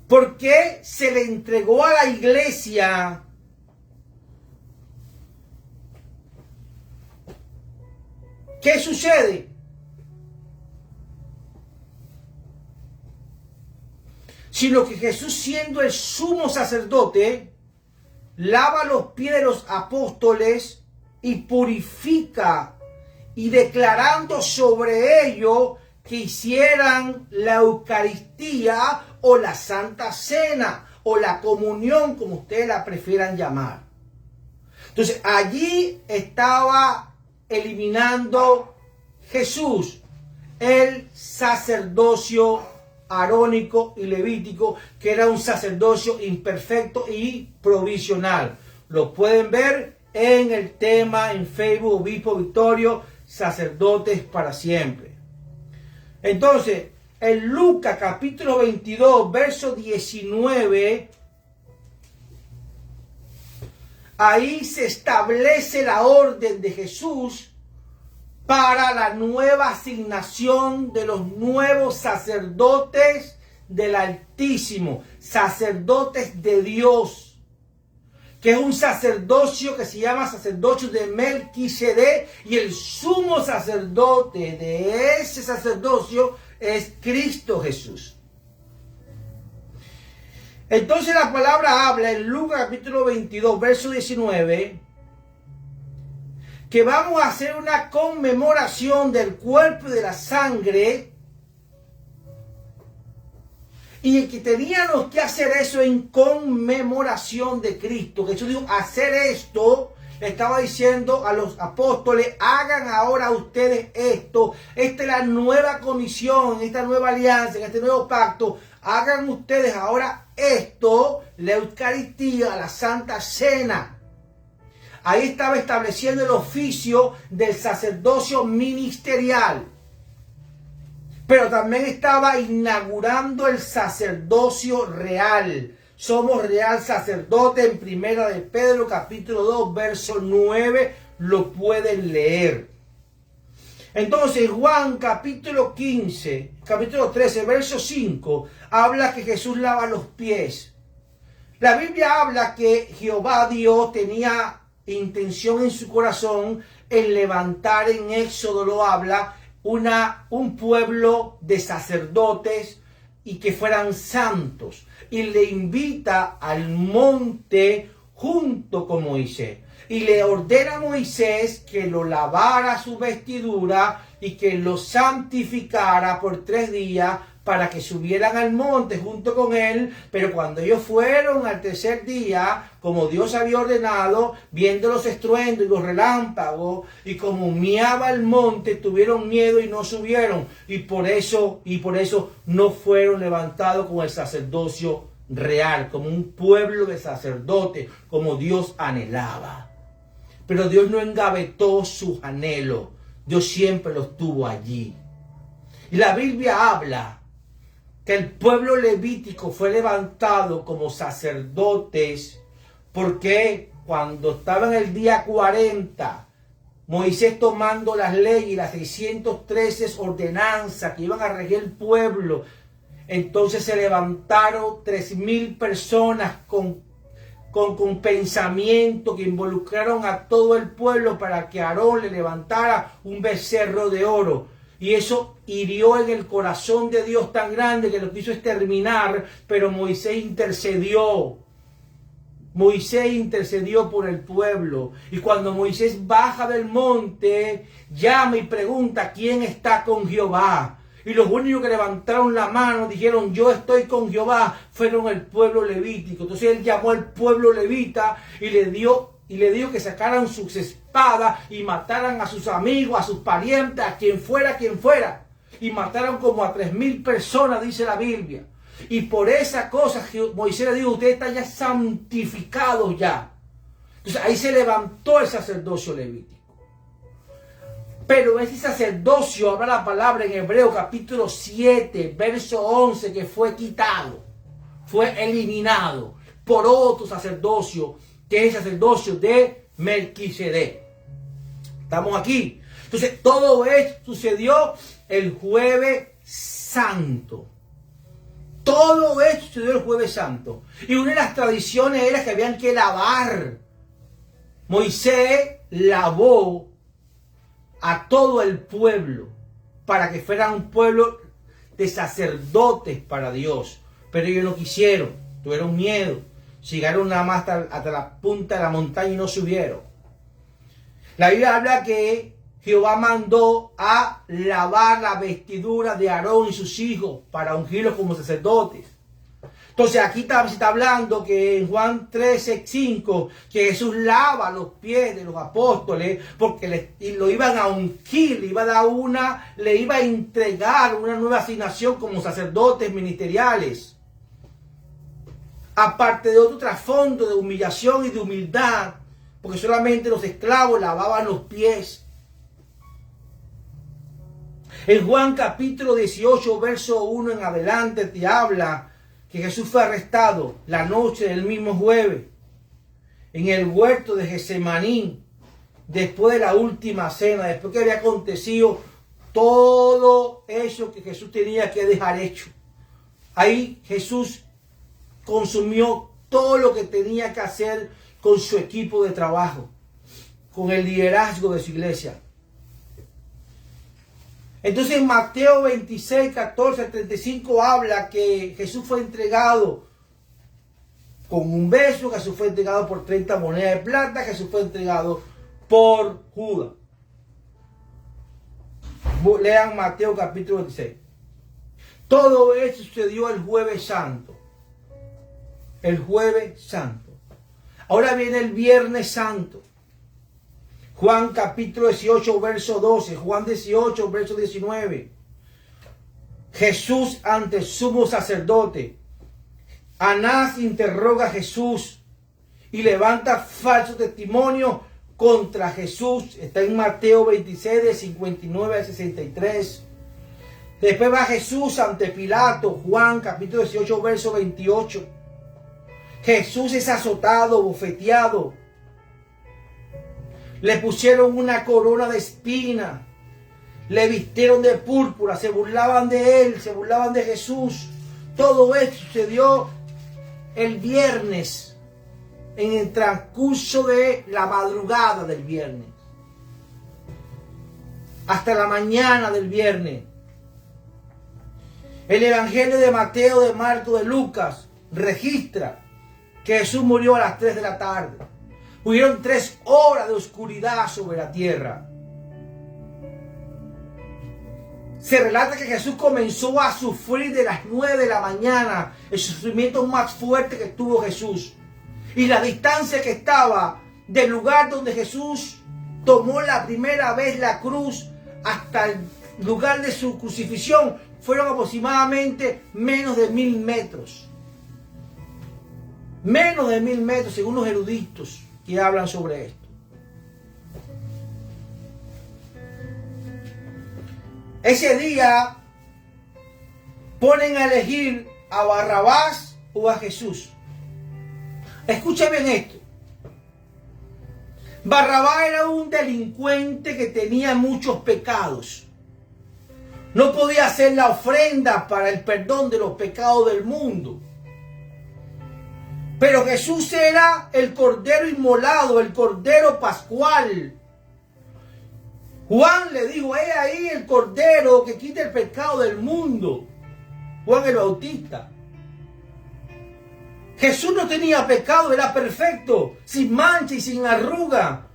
Porque se le entregó a la iglesia ¿qué sucede? sino que Jesús, siendo el sumo sacerdote, lava los pies de los apóstoles y purifica, y declarando sobre ellos que hicieran la Eucaristía o la Santa Cena o la comunión, como ustedes la prefieran llamar. Entonces allí estaba eliminando Jesús el sacerdocio arónico y levítico, que era un sacerdocio imperfecto y provisional. Lo pueden ver en el tema en Facebook, Obispo Victorio, sacerdotes para siempre. Entonces, en Lucas capítulo 22, verso 19, ahí se establece la orden de Jesús para la nueva asignación de los nuevos sacerdotes del Altísimo, sacerdotes de Dios, que es un sacerdocio que se llama sacerdocio de Melquisedec, y el sumo sacerdote de ese sacerdocio es Cristo Jesús. Entonces la palabra habla en Lucas capítulo 22, verso 19, que vamos a hacer una conmemoración del cuerpo y de la sangre, y que teníamos que hacer eso en conmemoración de Cristo. Jesús dijo, hacer esto, le estaba diciendo a los apóstoles, hagan ahora ustedes esto. Esta es la nueva comisión, esta nueva alianza, este nuevo pacto. Hagan ustedes ahora esto, la Eucaristía, la Santa Cena. Ahí estaba estableciendo el oficio del sacerdocio ministerial. Pero también estaba inaugurando el sacerdocio real. Somos real sacerdote en Primera de Pedro, capítulo 2, verso 9. Lo pueden leer. Entonces, Juan, capítulo 15, capítulo 13, verso 5, habla que Jesús lava los pies. La Biblia habla que Jehová Dios tenía intención en su corazón en levantar, en Éxodo lo habla, un pueblo de sacerdotes y que fueran santos, y le invita al monte junto con Moisés, y le ordena a Moisés que lo lavara su vestidura y que lo santificara por 3 días para que subieran al monte junto con él. Pero cuando ellos fueron al 3er día, como Dios había ordenado, viendo los estruendos y los relámpagos, y como humeaba el monte, tuvieron miedo y no subieron, y por eso no fueron levantados con el sacerdocio real, como un pueblo de sacerdotes, como Dios anhelaba. Pero Dios no engavetó sus anhelos, Dios siempre los tuvo allí. Y la Biblia habla que el pueblo levítico fue levantado como sacerdotes porque cuando estaba en el día 40, Moisés tomando las leyes, las 613 ordenanzas que iban a regir el pueblo, entonces se levantaron 3,000 personas con pensamiento que involucraron a todo el pueblo para que Aarón le levantara un becerro de oro. Y eso hirió en el corazón de Dios tan grande que lo quiso exterminar, pero Moisés intercedió. Moisés intercedió por el pueblo. Y cuando Moisés baja del monte, llama y pregunta quién está con Jehová. Y los únicos que levantaron la mano, dijeron yo estoy con Jehová, fueron el pueblo levítico. Entonces él llamó al pueblo levita y le dijo que sacaran sus espadas y mataran a sus amigos, a sus parientes, a quien fuera. Y mataron como a 3,000 personas, dice la Biblia. Y por esa cosa Moisés le dijo, ustedes están ya santificados ya. Entonces ahí se levantó el sacerdocio levítico. Pero ese sacerdocio, habla la palabra en Hebreo capítulo 7, verso 11, que fue quitado, fue eliminado por otro sacerdocio, que es el sacerdocio de Melquisedec. Estamos aquí. Entonces todo esto sucedió el Jueves Santo. Todo esto sucedió el Jueves Santo. Y una de las tradiciones era que habían que lavar. Moisés lavó a todo el pueblo para que fueran un pueblo de sacerdotes para Dios, pero ellos no quisieron, tuvieron miedo. Llegaron nada más hasta la punta de la montaña y no subieron. La Biblia habla que Jehová mandó a lavar la vestidura de Aarón y sus hijos para ungirlos como sacerdotes. Entonces aquí se está hablando que en Juan 13:5 que Jesús lava los pies de los apóstoles porque lo iban a ungir, le iba a entregar una nueva asignación como sacerdotes ministeriales. Aparte de otro trasfondo de humillación y de humildad, porque solamente los esclavos lavaban los pies. En Juan capítulo 18, verso 1 en adelante, te habla que Jesús fue arrestado la noche del mismo jueves en el huerto de Getsemaní, después de la última cena, después que había acontecido todo eso que Jesús tenía que dejar hecho. Ahí Jesús consumió todo lo que tenía que hacer con su equipo de trabajo, con el liderazgo de su iglesia. Entonces en Mateo 26, 14, 35 habla que Jesús fue entregado con un beso, Jesús fue entregado por 30 monedas de plata, Jesús fue entregado por Judas. Lean Mateo capítulo 26. Todo eso sucedió el jueves santo. El jueves santo. Ahora viene el viernes santo. Juan capítulo 18, verso 12. Juan 18, verso 19. Jesús ante el sumo sacerdote. Anás interroga a Jesús y levanta falso testimonio contra Jesús. Está en Mateo 26, de 59 al 63. Después va Jesús ante Pilato. Juan capítulo 18, verso 28. Jesús es azotado, bofeteado. Le pusieron una corona de espina. Le vistieron de púrpura. Se burlaban de él. Se burlaban de Jesús. Todo esto sucedió el viernes. En el transcurso de la madrugada del viernes. Hasta la mañana del viernes. El Evangelio de Mateo, de Marcos, de Lucas registra que Jesús murió a las 3 de la tarde. Hubieron 3 horas de oscuridad sobre la tierra. Se relata que Jesús comenzó a sufrir de las 9 de la mañana, el sufrimiento más fuerte que tuvo Jesús. Y la distancia que estaba del lugar donde Jesús tomó la primera vez la cruz hasta el lugar de su crucifixión fueron aproximadamente menos de 1000 metros. Menos de 1000 metros, según los eruditos que hablan sobre esto. Ese día ponen a elegir a Barrabás o a Jesús. Escucha bien esto. Barrabás era un delincuente que tenía muchos pecados. No podía hacer la ofrenda para el perdón de los pecados del mundo. Pero Jesús era el cordero inmolado, el cordero pascual. Juan le dijo, he ahí el cordero que quita el pecado del mundo. Juan el Bautista. Jesús no tenía pecado, era perfecto, sin mancha y sin arruga.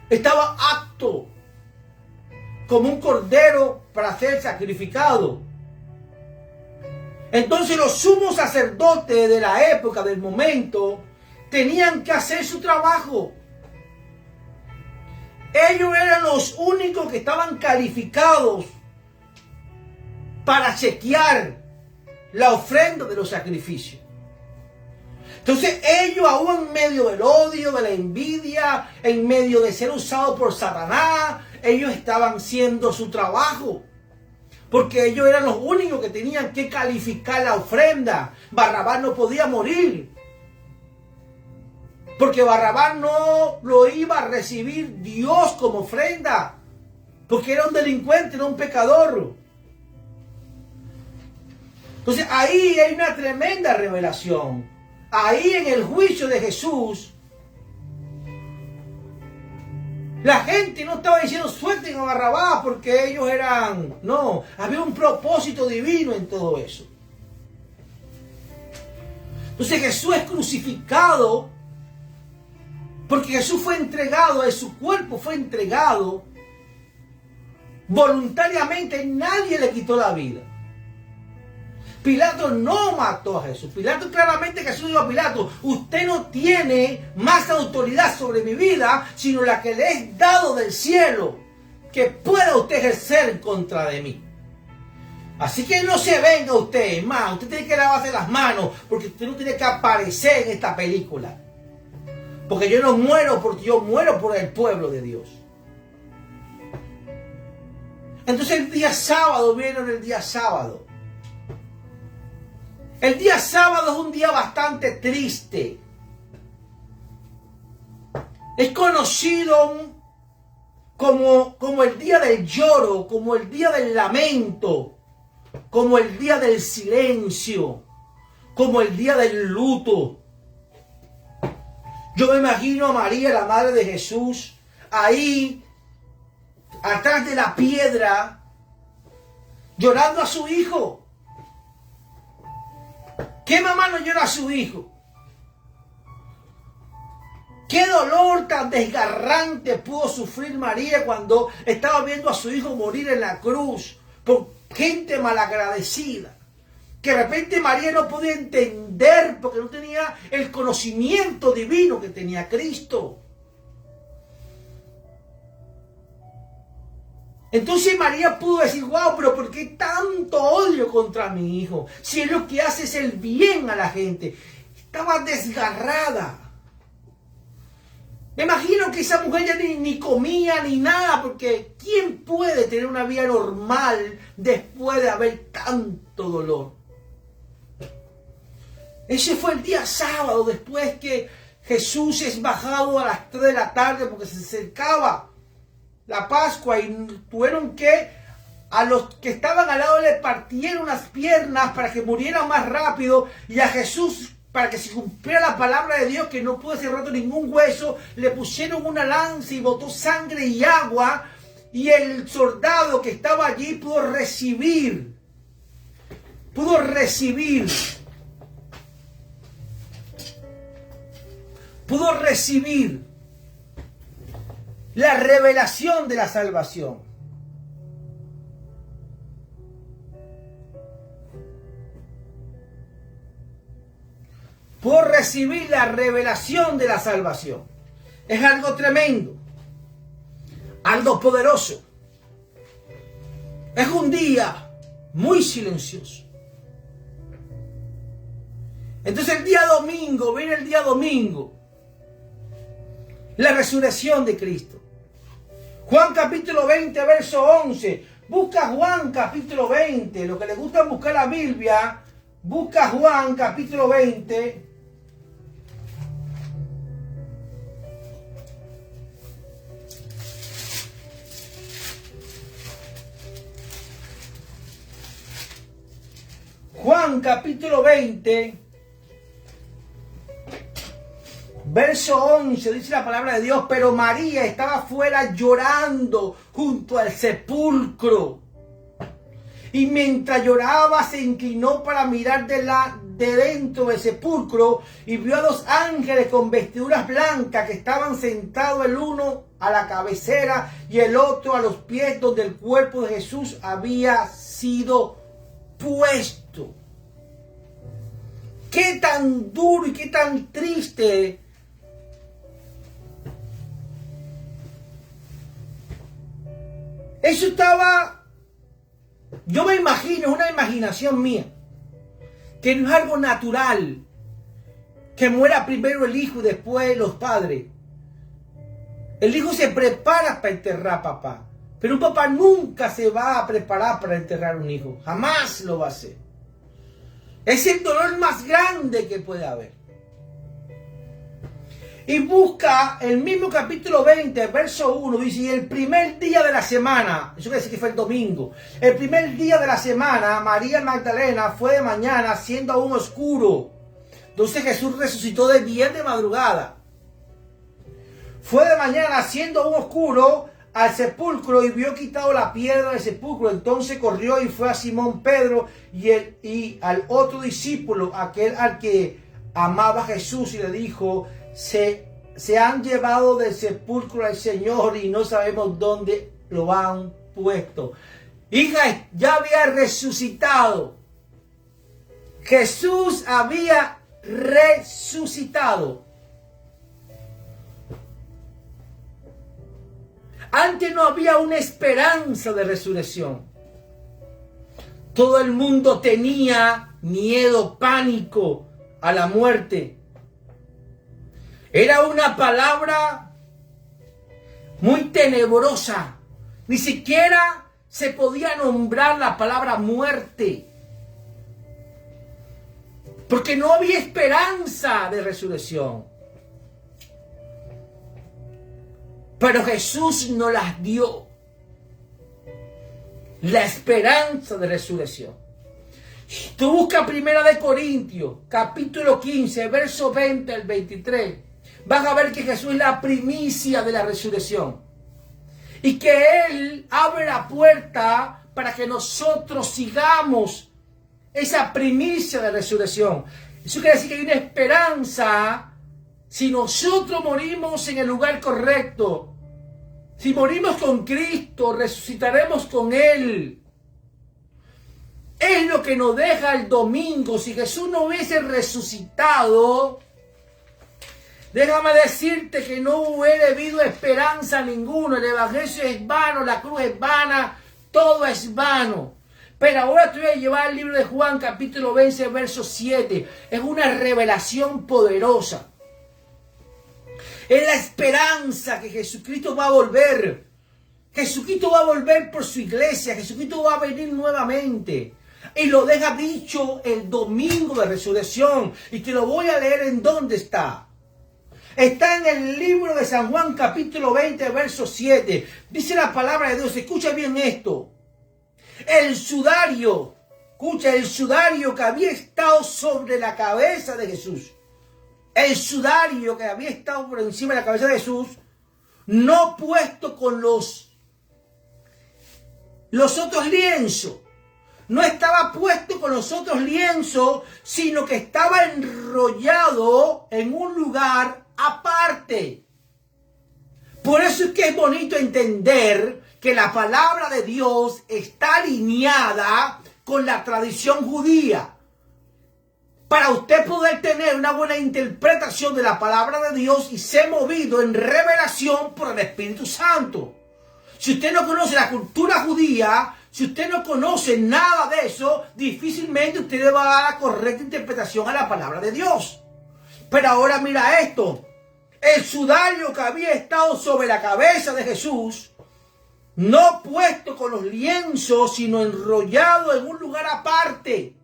Estaba apto como un cordero para ser sacrificado. Entonces los sumos sacerdotes de la época, del momento, tenían que hacer su trabajo. Ellos eran los únicos que estaban calificados para chequear la ofrenda de los sacrificios. Entonces ellos, aún en medio del odio, de la envidia, en medio de ser usados por Satanás, ellos estaban haciendo su trabajo. Porque ellos eran los únicos que tenían que calificar la ofrenda. Barrabás no podía morir. Porque Barrabás no lo iba a recibir Dios como ofrenda. Porque era un delincuente, era un pecador. Entonces ahí hay una tremenda revelación. Ahí en el juicio de Jesús, la gente no estaba diciendo suelten a Barrabás porque ellos eran... No, había un propósito divino en todo eso. Entonces Jesús es crucificado porque Jesús fue entregado, su cuerpo fue entregado voluntariamente, nadie le quitó la vida. Pilato no mató a Jesús. Pilato claramente, Jesús dijo a Pilato: usted no tiene más autoridad sobre mi vida, sino la que le he dado del cielo, que pueda usted ejercer en contra de mí. Así que no se venga usted, más, usted tiene que lavarse las manos, porque usted no tiene que aparecer en esta película. Porque yo no muero, porque yo muero por el pueblo de Dios. Entonces el día sábado, vieron el día sábado. El día sábado es un día bastante triste. Es conocido como el día del lloro, como el día del lamento, como el día del silencio, como el día del luto. Yo me imagino a María, la madre de Jesús, ahí, atrás de la piedra, llorando a su hijo. ¿Qué mamá no llora a su hijo? ¿Qué dolor tan desgarrante pudo sufrir María cuando estaba viendo a su hijo morir en la cruz por gente malagradecida? Que de repente María no podía entender porque no tenía el conocimiento divino que tenía Cristo. Entonces María pudo decir: wow, pero ¿por qué tanto odio contra mi hijo? Si él lo que hace es el bien a la gente. Estaba desgarrada. Me imagino que esa mujer ya ni comía ni nada, porque ¿quién puede tener una vida normal después de haber tanto dolor? Ese fue el día sábado, después que Jesús es bajado a las 3 de la tarde porque se acercaba la Pascua y tuvieron que, a los que estaban al lado le partieron las piernas para que muriera más rápido, y a Jesús, para que se cumpliera la palabra de Dios, que no pudo ser roto ningún hueso, le pusieron una lanza y botó sangre y agua, y el soldado que estaba allí pudo recibir la revelación de la salvación. Pudo recibir la revelación de la salvación. Es algo tremendo, algo poderoso. Es un día muy silencioso. Entonces el día domingo, viene el día domingo, la resurrección de Cristo. Juan capítulo 20, verso 11. Busca Juan capítulo 20. Los que les gusta buscar la Biblia, busca Juan capítulo 20. Juan capítulo 20. Verso 11, dice la palabra de Dios: pero María estaba afuera llorando junto al sepulcro. Y mientras lloraba se inclinó para mirar de dentro del sepulcro y vio a 2 ángeles con vestiduras blancas que estaban sentados, el uno a la cabecera y el otro a los pies donde el cuerpo de Jesús había sido puesto. Qué tan duro y qué tan triste. Eso estaba, yo me imagino, es una imaginación mía, que no es algo natural, que muera primero el hijo y después los padres. El hijo se prepara para enterrar a papá, pero un papá nunca se va a preparar para enterrar a un hijo, jamás lo va a hacer. Es el dolor más grande que puede haber. Y busca el mismo capítulo 20, verso 1, dice: y el primer día de la semana, eso quiere decir que fue el domingo, el primer día de la semana, María Magdalena fue de mañana, siendo aún oscuro. Entonces Jesús resucitó de bien de madrugada. Fue de mañana, siendo aún oscuro, al sepulcro y vio quitado la piedra del sepulcro. Entonces corrió y fue a Simón Pedro y al otro discípulo, aquel al que amaba a Jesús y le dijo, se han llevado del sepulcro al Señor y no sabemos dónde lo han puesto. Hija, ya había resucitado. Jesús había resucitado. Antes no había una esperanza de resurrección. Todo el mundo tenía miedo, pánico a la muerte. Era una palabra muy tenebrosa. Ni siquiera se podía nombrar la palabra muerte. Porque no había esperanza de resurrección. Pero Jesús nos las dio. La esperanza de resurrección. Tú buscas 1 Corintios, capítulo 15, verso 20 al 23. Vas a ver que Jesús es la primicia de la resurrección. Y que Él abre la puerta para que nosotros sigamos esa primicia de resurrección. Eso quiere decir que hay una esperanza si nosotros morimos en el lugar correcto. Si morimos con Cristo, resucitaremos con Él. Es lo que nos deja el domingo. Si Jesús no hubiese resucitado, déjame decirte que no hubiera habido esperanza ninguna. El evangelio es vano, la cruz es vana, todo es vano. Pero ahora te voy a llevar al libro de Juan, capítulo 20, verso 7. Es una revelación poderosa. Es la esperanza que Jesucristo va a volver. Jesucristo va a volver por su iglesia. Jesucristo va a venir nuevamente. Y lo deja dicho el domingo de resurrección. Y te lo voy a leer en dónde está. Está en el libro de San Juan, capítulo 20, verso 7. Dice la palabra de Dios. Escucha bien esto. El sudario. Escucha, el sudario que había estado sobre la cabeza de Jesús. El sudario que había estado por encima de la cabeza de Jesús, no puesto con los otros lienzos. No estaba puesto con los otros lienzos, sino que estaba enrollado en un lugar aparte. Por eso es que es bonito entender que la palabra de Dios está alineada con la tradición judía. Para usted poder tener una buena interpretación de la palabra de Dios y ser movido en revelación por el Espíritu Santo. Si usted no conoce la cultura judía, si usted no conoce nada de eso, difícilmente usted le va a dar la correcta interpretación a la palabra de Dios. Pero ahora mira esto. El sudario que había estado sobre la cabeza de Jesús, no puesto con los lienzos, sino enrollado en un lugar aparte.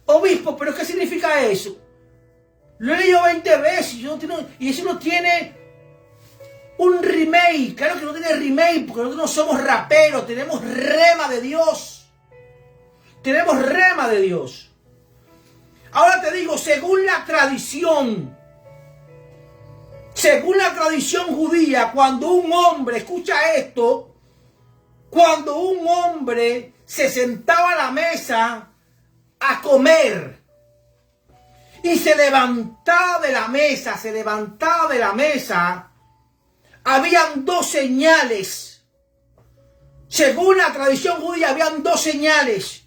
Obispo, ¿pero qué significa eso? Lo he leído 20 veces y eso no tiene un remake. Claro que no tiene remake porque nosotros no somos raperos, tenemos rema de Dios. Tenemos rema de Dios. Ahora te digo, según la tradición judía, cuando un hombre, escucha esto, cuando un hombre se sentaba a la mesa a comer y se levantaba de la mesa, habían dos señales. Según la tradición judía, habían dos señales.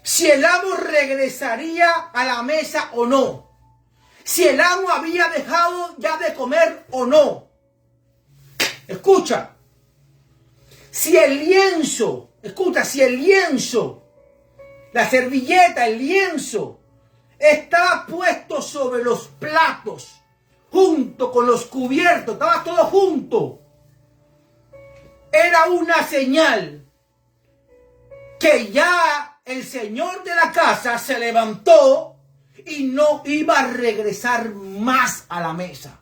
Si el amo regresaría a la mesa o no. Si el amo había dejado ya de comer o no. Escucha. Si el lienzo, la servilleta, el lienzo, estaba puesto sobre los platos, junto con los cubiertos, estaba todo junto. Era una señal que ya el señor de la casa se levantó y no iba a regresar más a la mesa.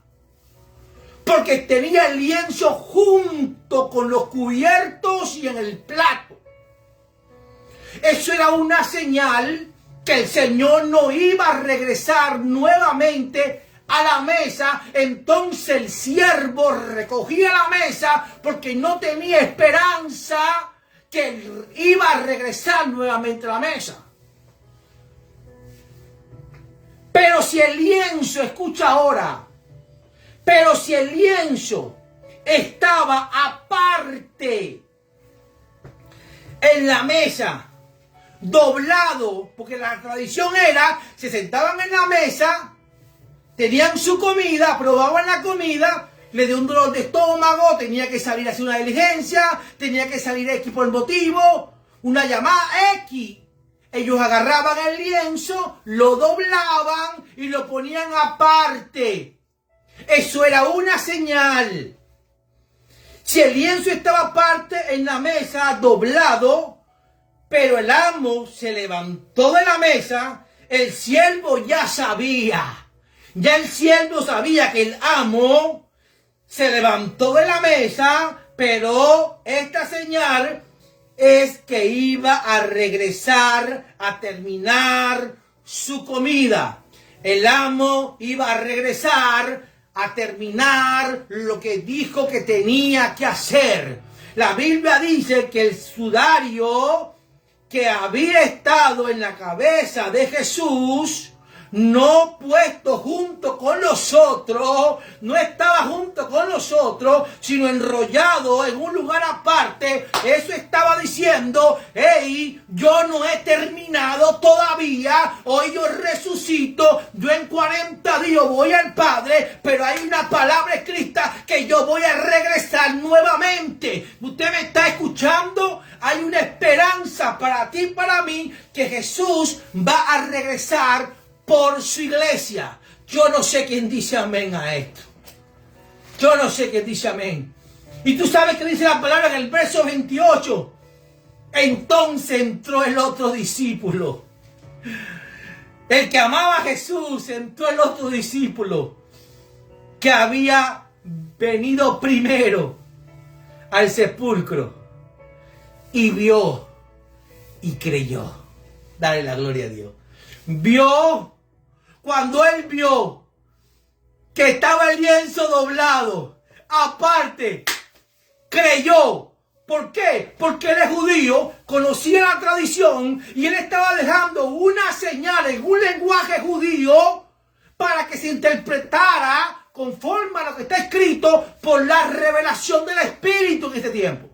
Porque tenía el lienzo junto con los cubiertos y en el plato. Eso era una señal que el Señor no iba a regresar nuevamente a la mesa. Entonces el siervo recogía la mesa porque no tenía esperanza que iba a regresar nuevamente a la mesa. Pero si el lienzo, escucha ahora, pero si el lienzo estaba aparte en la mesa, doblado, porque la tradición era, se sentaban en la mesa, tenían su comida, probaban la comida, le dio un dolor de estómago, tenía que salir a hacer una diligencia, tenía que salir X por motivo, una llamada X. Ellos agarraban el lienzo, lo doblaban y lo ponían aparte. Eso era una señal. Si el lienzo estaba aparte en la mesa, doblado, pero el amo se levantó de la mesa, el siervo ya sabía. Ya el siervo sabía que el amo se levantó de la mesa, pero esta señal es que iba a regresar a terminar su comida. El amo iba a regresar a terminar lo que dijo que tenía que hacer. La Biblia dice que el sudario que había estado en la cabeza de Jesús, no puesto junto con los otros, no estaba junto con los otros, sino enrollado en un lugar aparte. Eso estaba diciendo: hey, yo no he terminado todavía, hoy yo resucito, yo en 40 días voy al Padre, pero hay una palabra escrita que yo voy a regresar nuevamente. ¿Usted me está escuchando? Hay una esperanza para ti y para mí, que Jesús va a regresar por su iglesia. Yo no sé quién dice amén a esto. Yo no sé quién dice amén. Y tú sabes que dice la palabra en el verso 28. Entonces entró el otro discípulo. El que amaba a Jesús, entró el otro discípulo que había venido primero al sepulcro y vio y creyó. Dale la gloria a Dios. Vio. Cuando él vio que estaba el lienzo doblado, aparte, creyó. ¿Por qué? Porque él es judío, conocía la tradición y él estaba dejando una señal en un lenguaje judío para que se interpretara conforme a lo que está escrito por la revelación del Espíritu en este tiempo.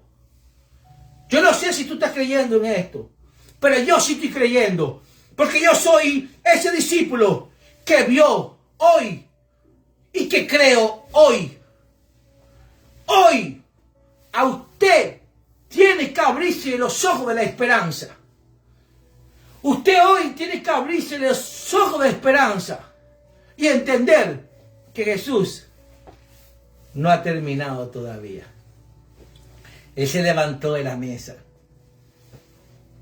Yo no sé si tú estás creyendo en esto, pero yo sí estoy creyendo, porque yo soy ese discípulo que vio hoy y que creo hoy. Hoy a usted tiene que abrirse los ojos de la esperanza. Usted hoy tiene que abrirse los ojos de esperanza y entender que Jesús no ha terminado todavía. Él se levantó de la mesa,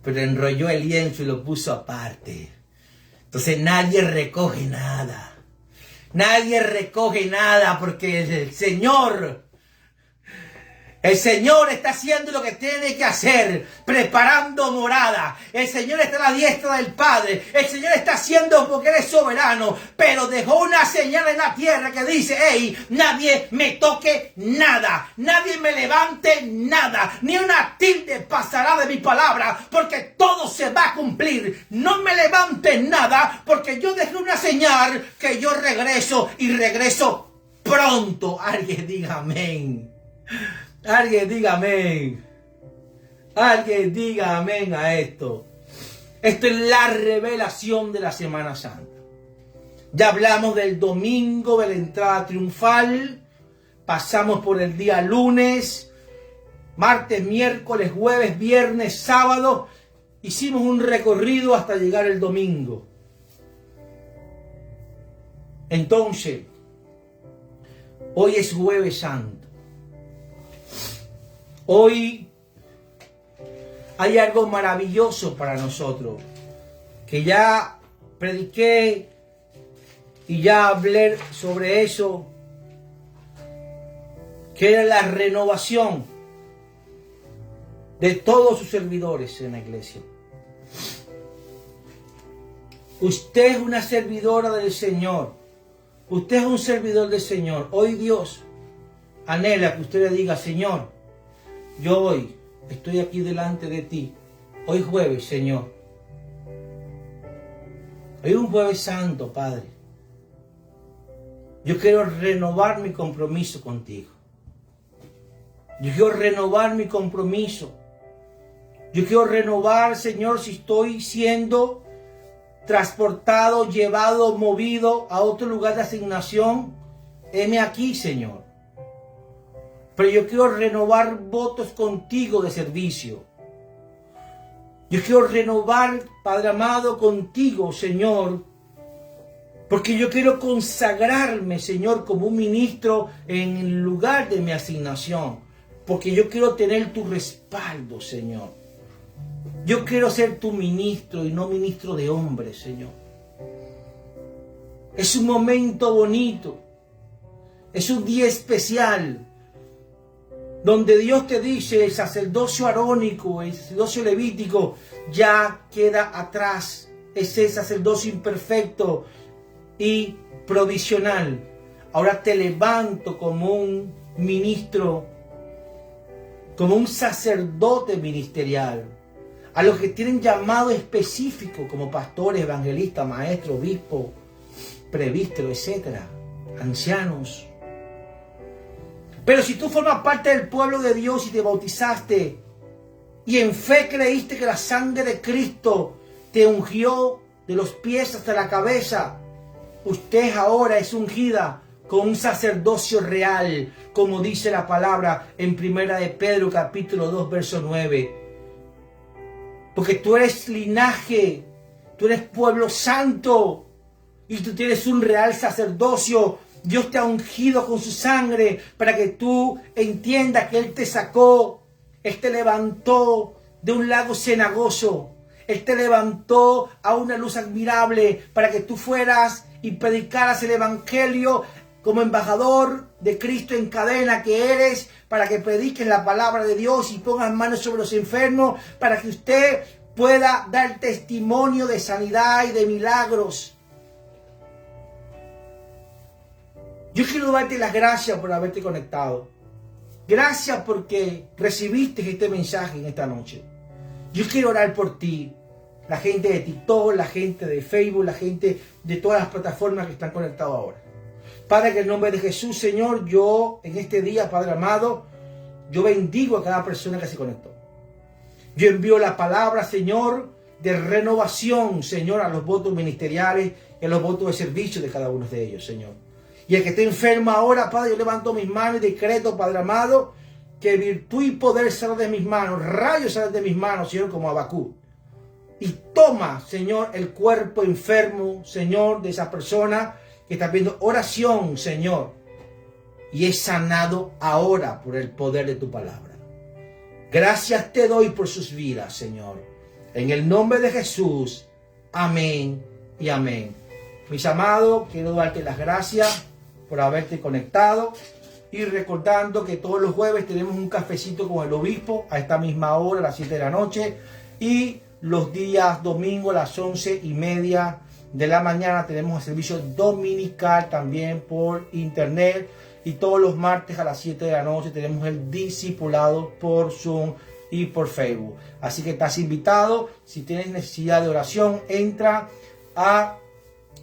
pero enrolló el lienzo y lo puso aparte. Entonces nadie recoge nada. Nadie recoge nada porque el Señor está haciendo lo que tiene que hacer, preparando morada. El Señor está a la diestra del Padre. El Señor está haciendo porque Él es soberano, pero dejó una señal en la tierra que dice: hey, nadie me toque nada, nadie me levante nada, ni una tilde pasará de mi palabra, porque todo se va a cumplir. No me levanten nada, porque yo dejé una señal que yo regreso, y regreso pronto. Alguien diga amén. Alguien diga amén. Alguien diga amén a esto. Esto es la revelación de la Semana Santa. Ya hablamos del domingo de la entrada triunfal. Pasamos por el día lunes, martes, miércoles, jueves, viernes, sábado. Hicimos un recorrido hasta llegar el domingo. Entonces, hoy es Jueves Santo. Hoy hay algo maravilloso para nosotros, que ya prediqué y ya hablé sobre eso, que era la renovación de todos sus servidores en la iglesia. Usted es una servidora del Señor. Usted es un servidor del Señor. Hoy Dios anhela que usted le diga: Señor, yo hoy estoy aquí delante de ti. Hoy jueves, Señor. Hoy es un jueves santo, Padre. Yo quiero renovar mi compromiso contigo. Yo quiero renovar mi compromiso. Yo quiero renovar, Señor, si estoy siendo transportado, llevado, movido a otro lugar de asignación. Heme aquí, Señor. Pero yo quiero renovar votos contigo de servicio. Yo quiero renovar, Padre amado, contigo, Señor. Porque yo quiero consagrarme, Señor, como un ministro en el lugar de mi asignación. Porque yo quiero tener tu respaldo, Señor. Yo quiero ser tu ministro y no ministro de hombres, Señor. Es un momento bonito. Es un día especial. Donde Dios te dice, el sacerdocio arónico, el sacerdocio levítico, ya queda atrás. Ese sacerdocio imperfecto y provisional. Ahora te levanto como un ministro, como un sacerdote ministerial. A los que tienen llamado específico, como pastores, evangelistas, maestros, obispos, presbíteros, etc. Ancianos. Pero si tú formas parte del pueblo de Dios y te bautizaste y en fe creíste que la sangre de Cristo te ungió de los pies hasta la cabeza, usted ahora es ungida con un sacerdocio real, como dice la palabra en 1 de Pedro capítulo 2 verso 9. Porque tú eres linaje, tú eres pueblo santo y tú tienes un real sacerdocio. Dios te ha ungido con su sangre para que tú entiendas que Él te sacó, Él te levantó de un lago cenagoso, Él te levantó a una luz admirable para que tú fueras y predicaras el evangelio como embajador de Cristo en cadena que eres, para que prediques la palabra de Dios y pongas manos sobre los enfermos, para que usted pueda dar testimonio de sanidad y de milagros. Yo quiero darte las gracias por haberte conectado. Gracias porque recibiste este mensaje en esta noche. Yo quiero orar por ti. La gente de TikTok, la gente de Facebook, la gente de todas las plataformas que están conectadas ahora. Padre, en el nombre de Jesús, Señor, yo en este día, Padre amado, yo bendigo a cada persona que se conectó. Yo envío la palabra, Señor, de renovación, Señor, a los votos ministeriales y a los votos de servicio de cada uno de ellos, Señor. Y el que esté enfermo ahora, Padre, yo levanto mis manos y decreto, Padre amado, que virtud y poder salen de mis manos, rayos salen de mis manos, Señor, como Habacuc. Y toma, Señor, el cuerpo enfermo, Señor, de esa persona que está pidiendo oración, Señor. Y es sanado ahora por el poder de tu palabra. Gracias te doy por sus vidas, Señor. En el nombre de Jesús. Amén y amén. Mis amados, quiero darte las gracias por haberte conectado y recordando que todos los jueves tenemos un cafecito con el obispo a esta misma hora, a las 7 de la noche, y los días domingo a las 11:30 de la mañana tenemos el servicio dominical también por internet, y todos los martes a las 7 de la noche tenemos el discipulado por Zoom y por Facebook. Así que estás invitado. Si tienes necesidad de oración, entra a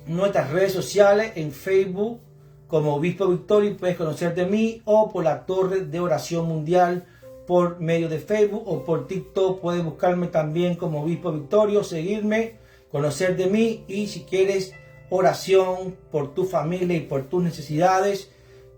nuestras redes sociales en Facebook como Obispo Victorio, puedes conocer de mí, o por la Torre de Oración Mundial por medio de Facebook, o por TikTok puedes buscarme también como Obispo Victorio, seguirme, conocer de mí. Y si quieres oración por tu familia y por tus necesidades,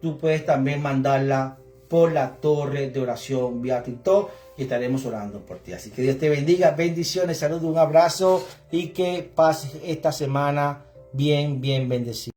tú puedes también mandarla por la Torre de Oración vía TikTok y estaremos orando por ti. Así que Dios te bendiga, bendiciones, saludos, un abrazo y que pases esta semana bien bendecido.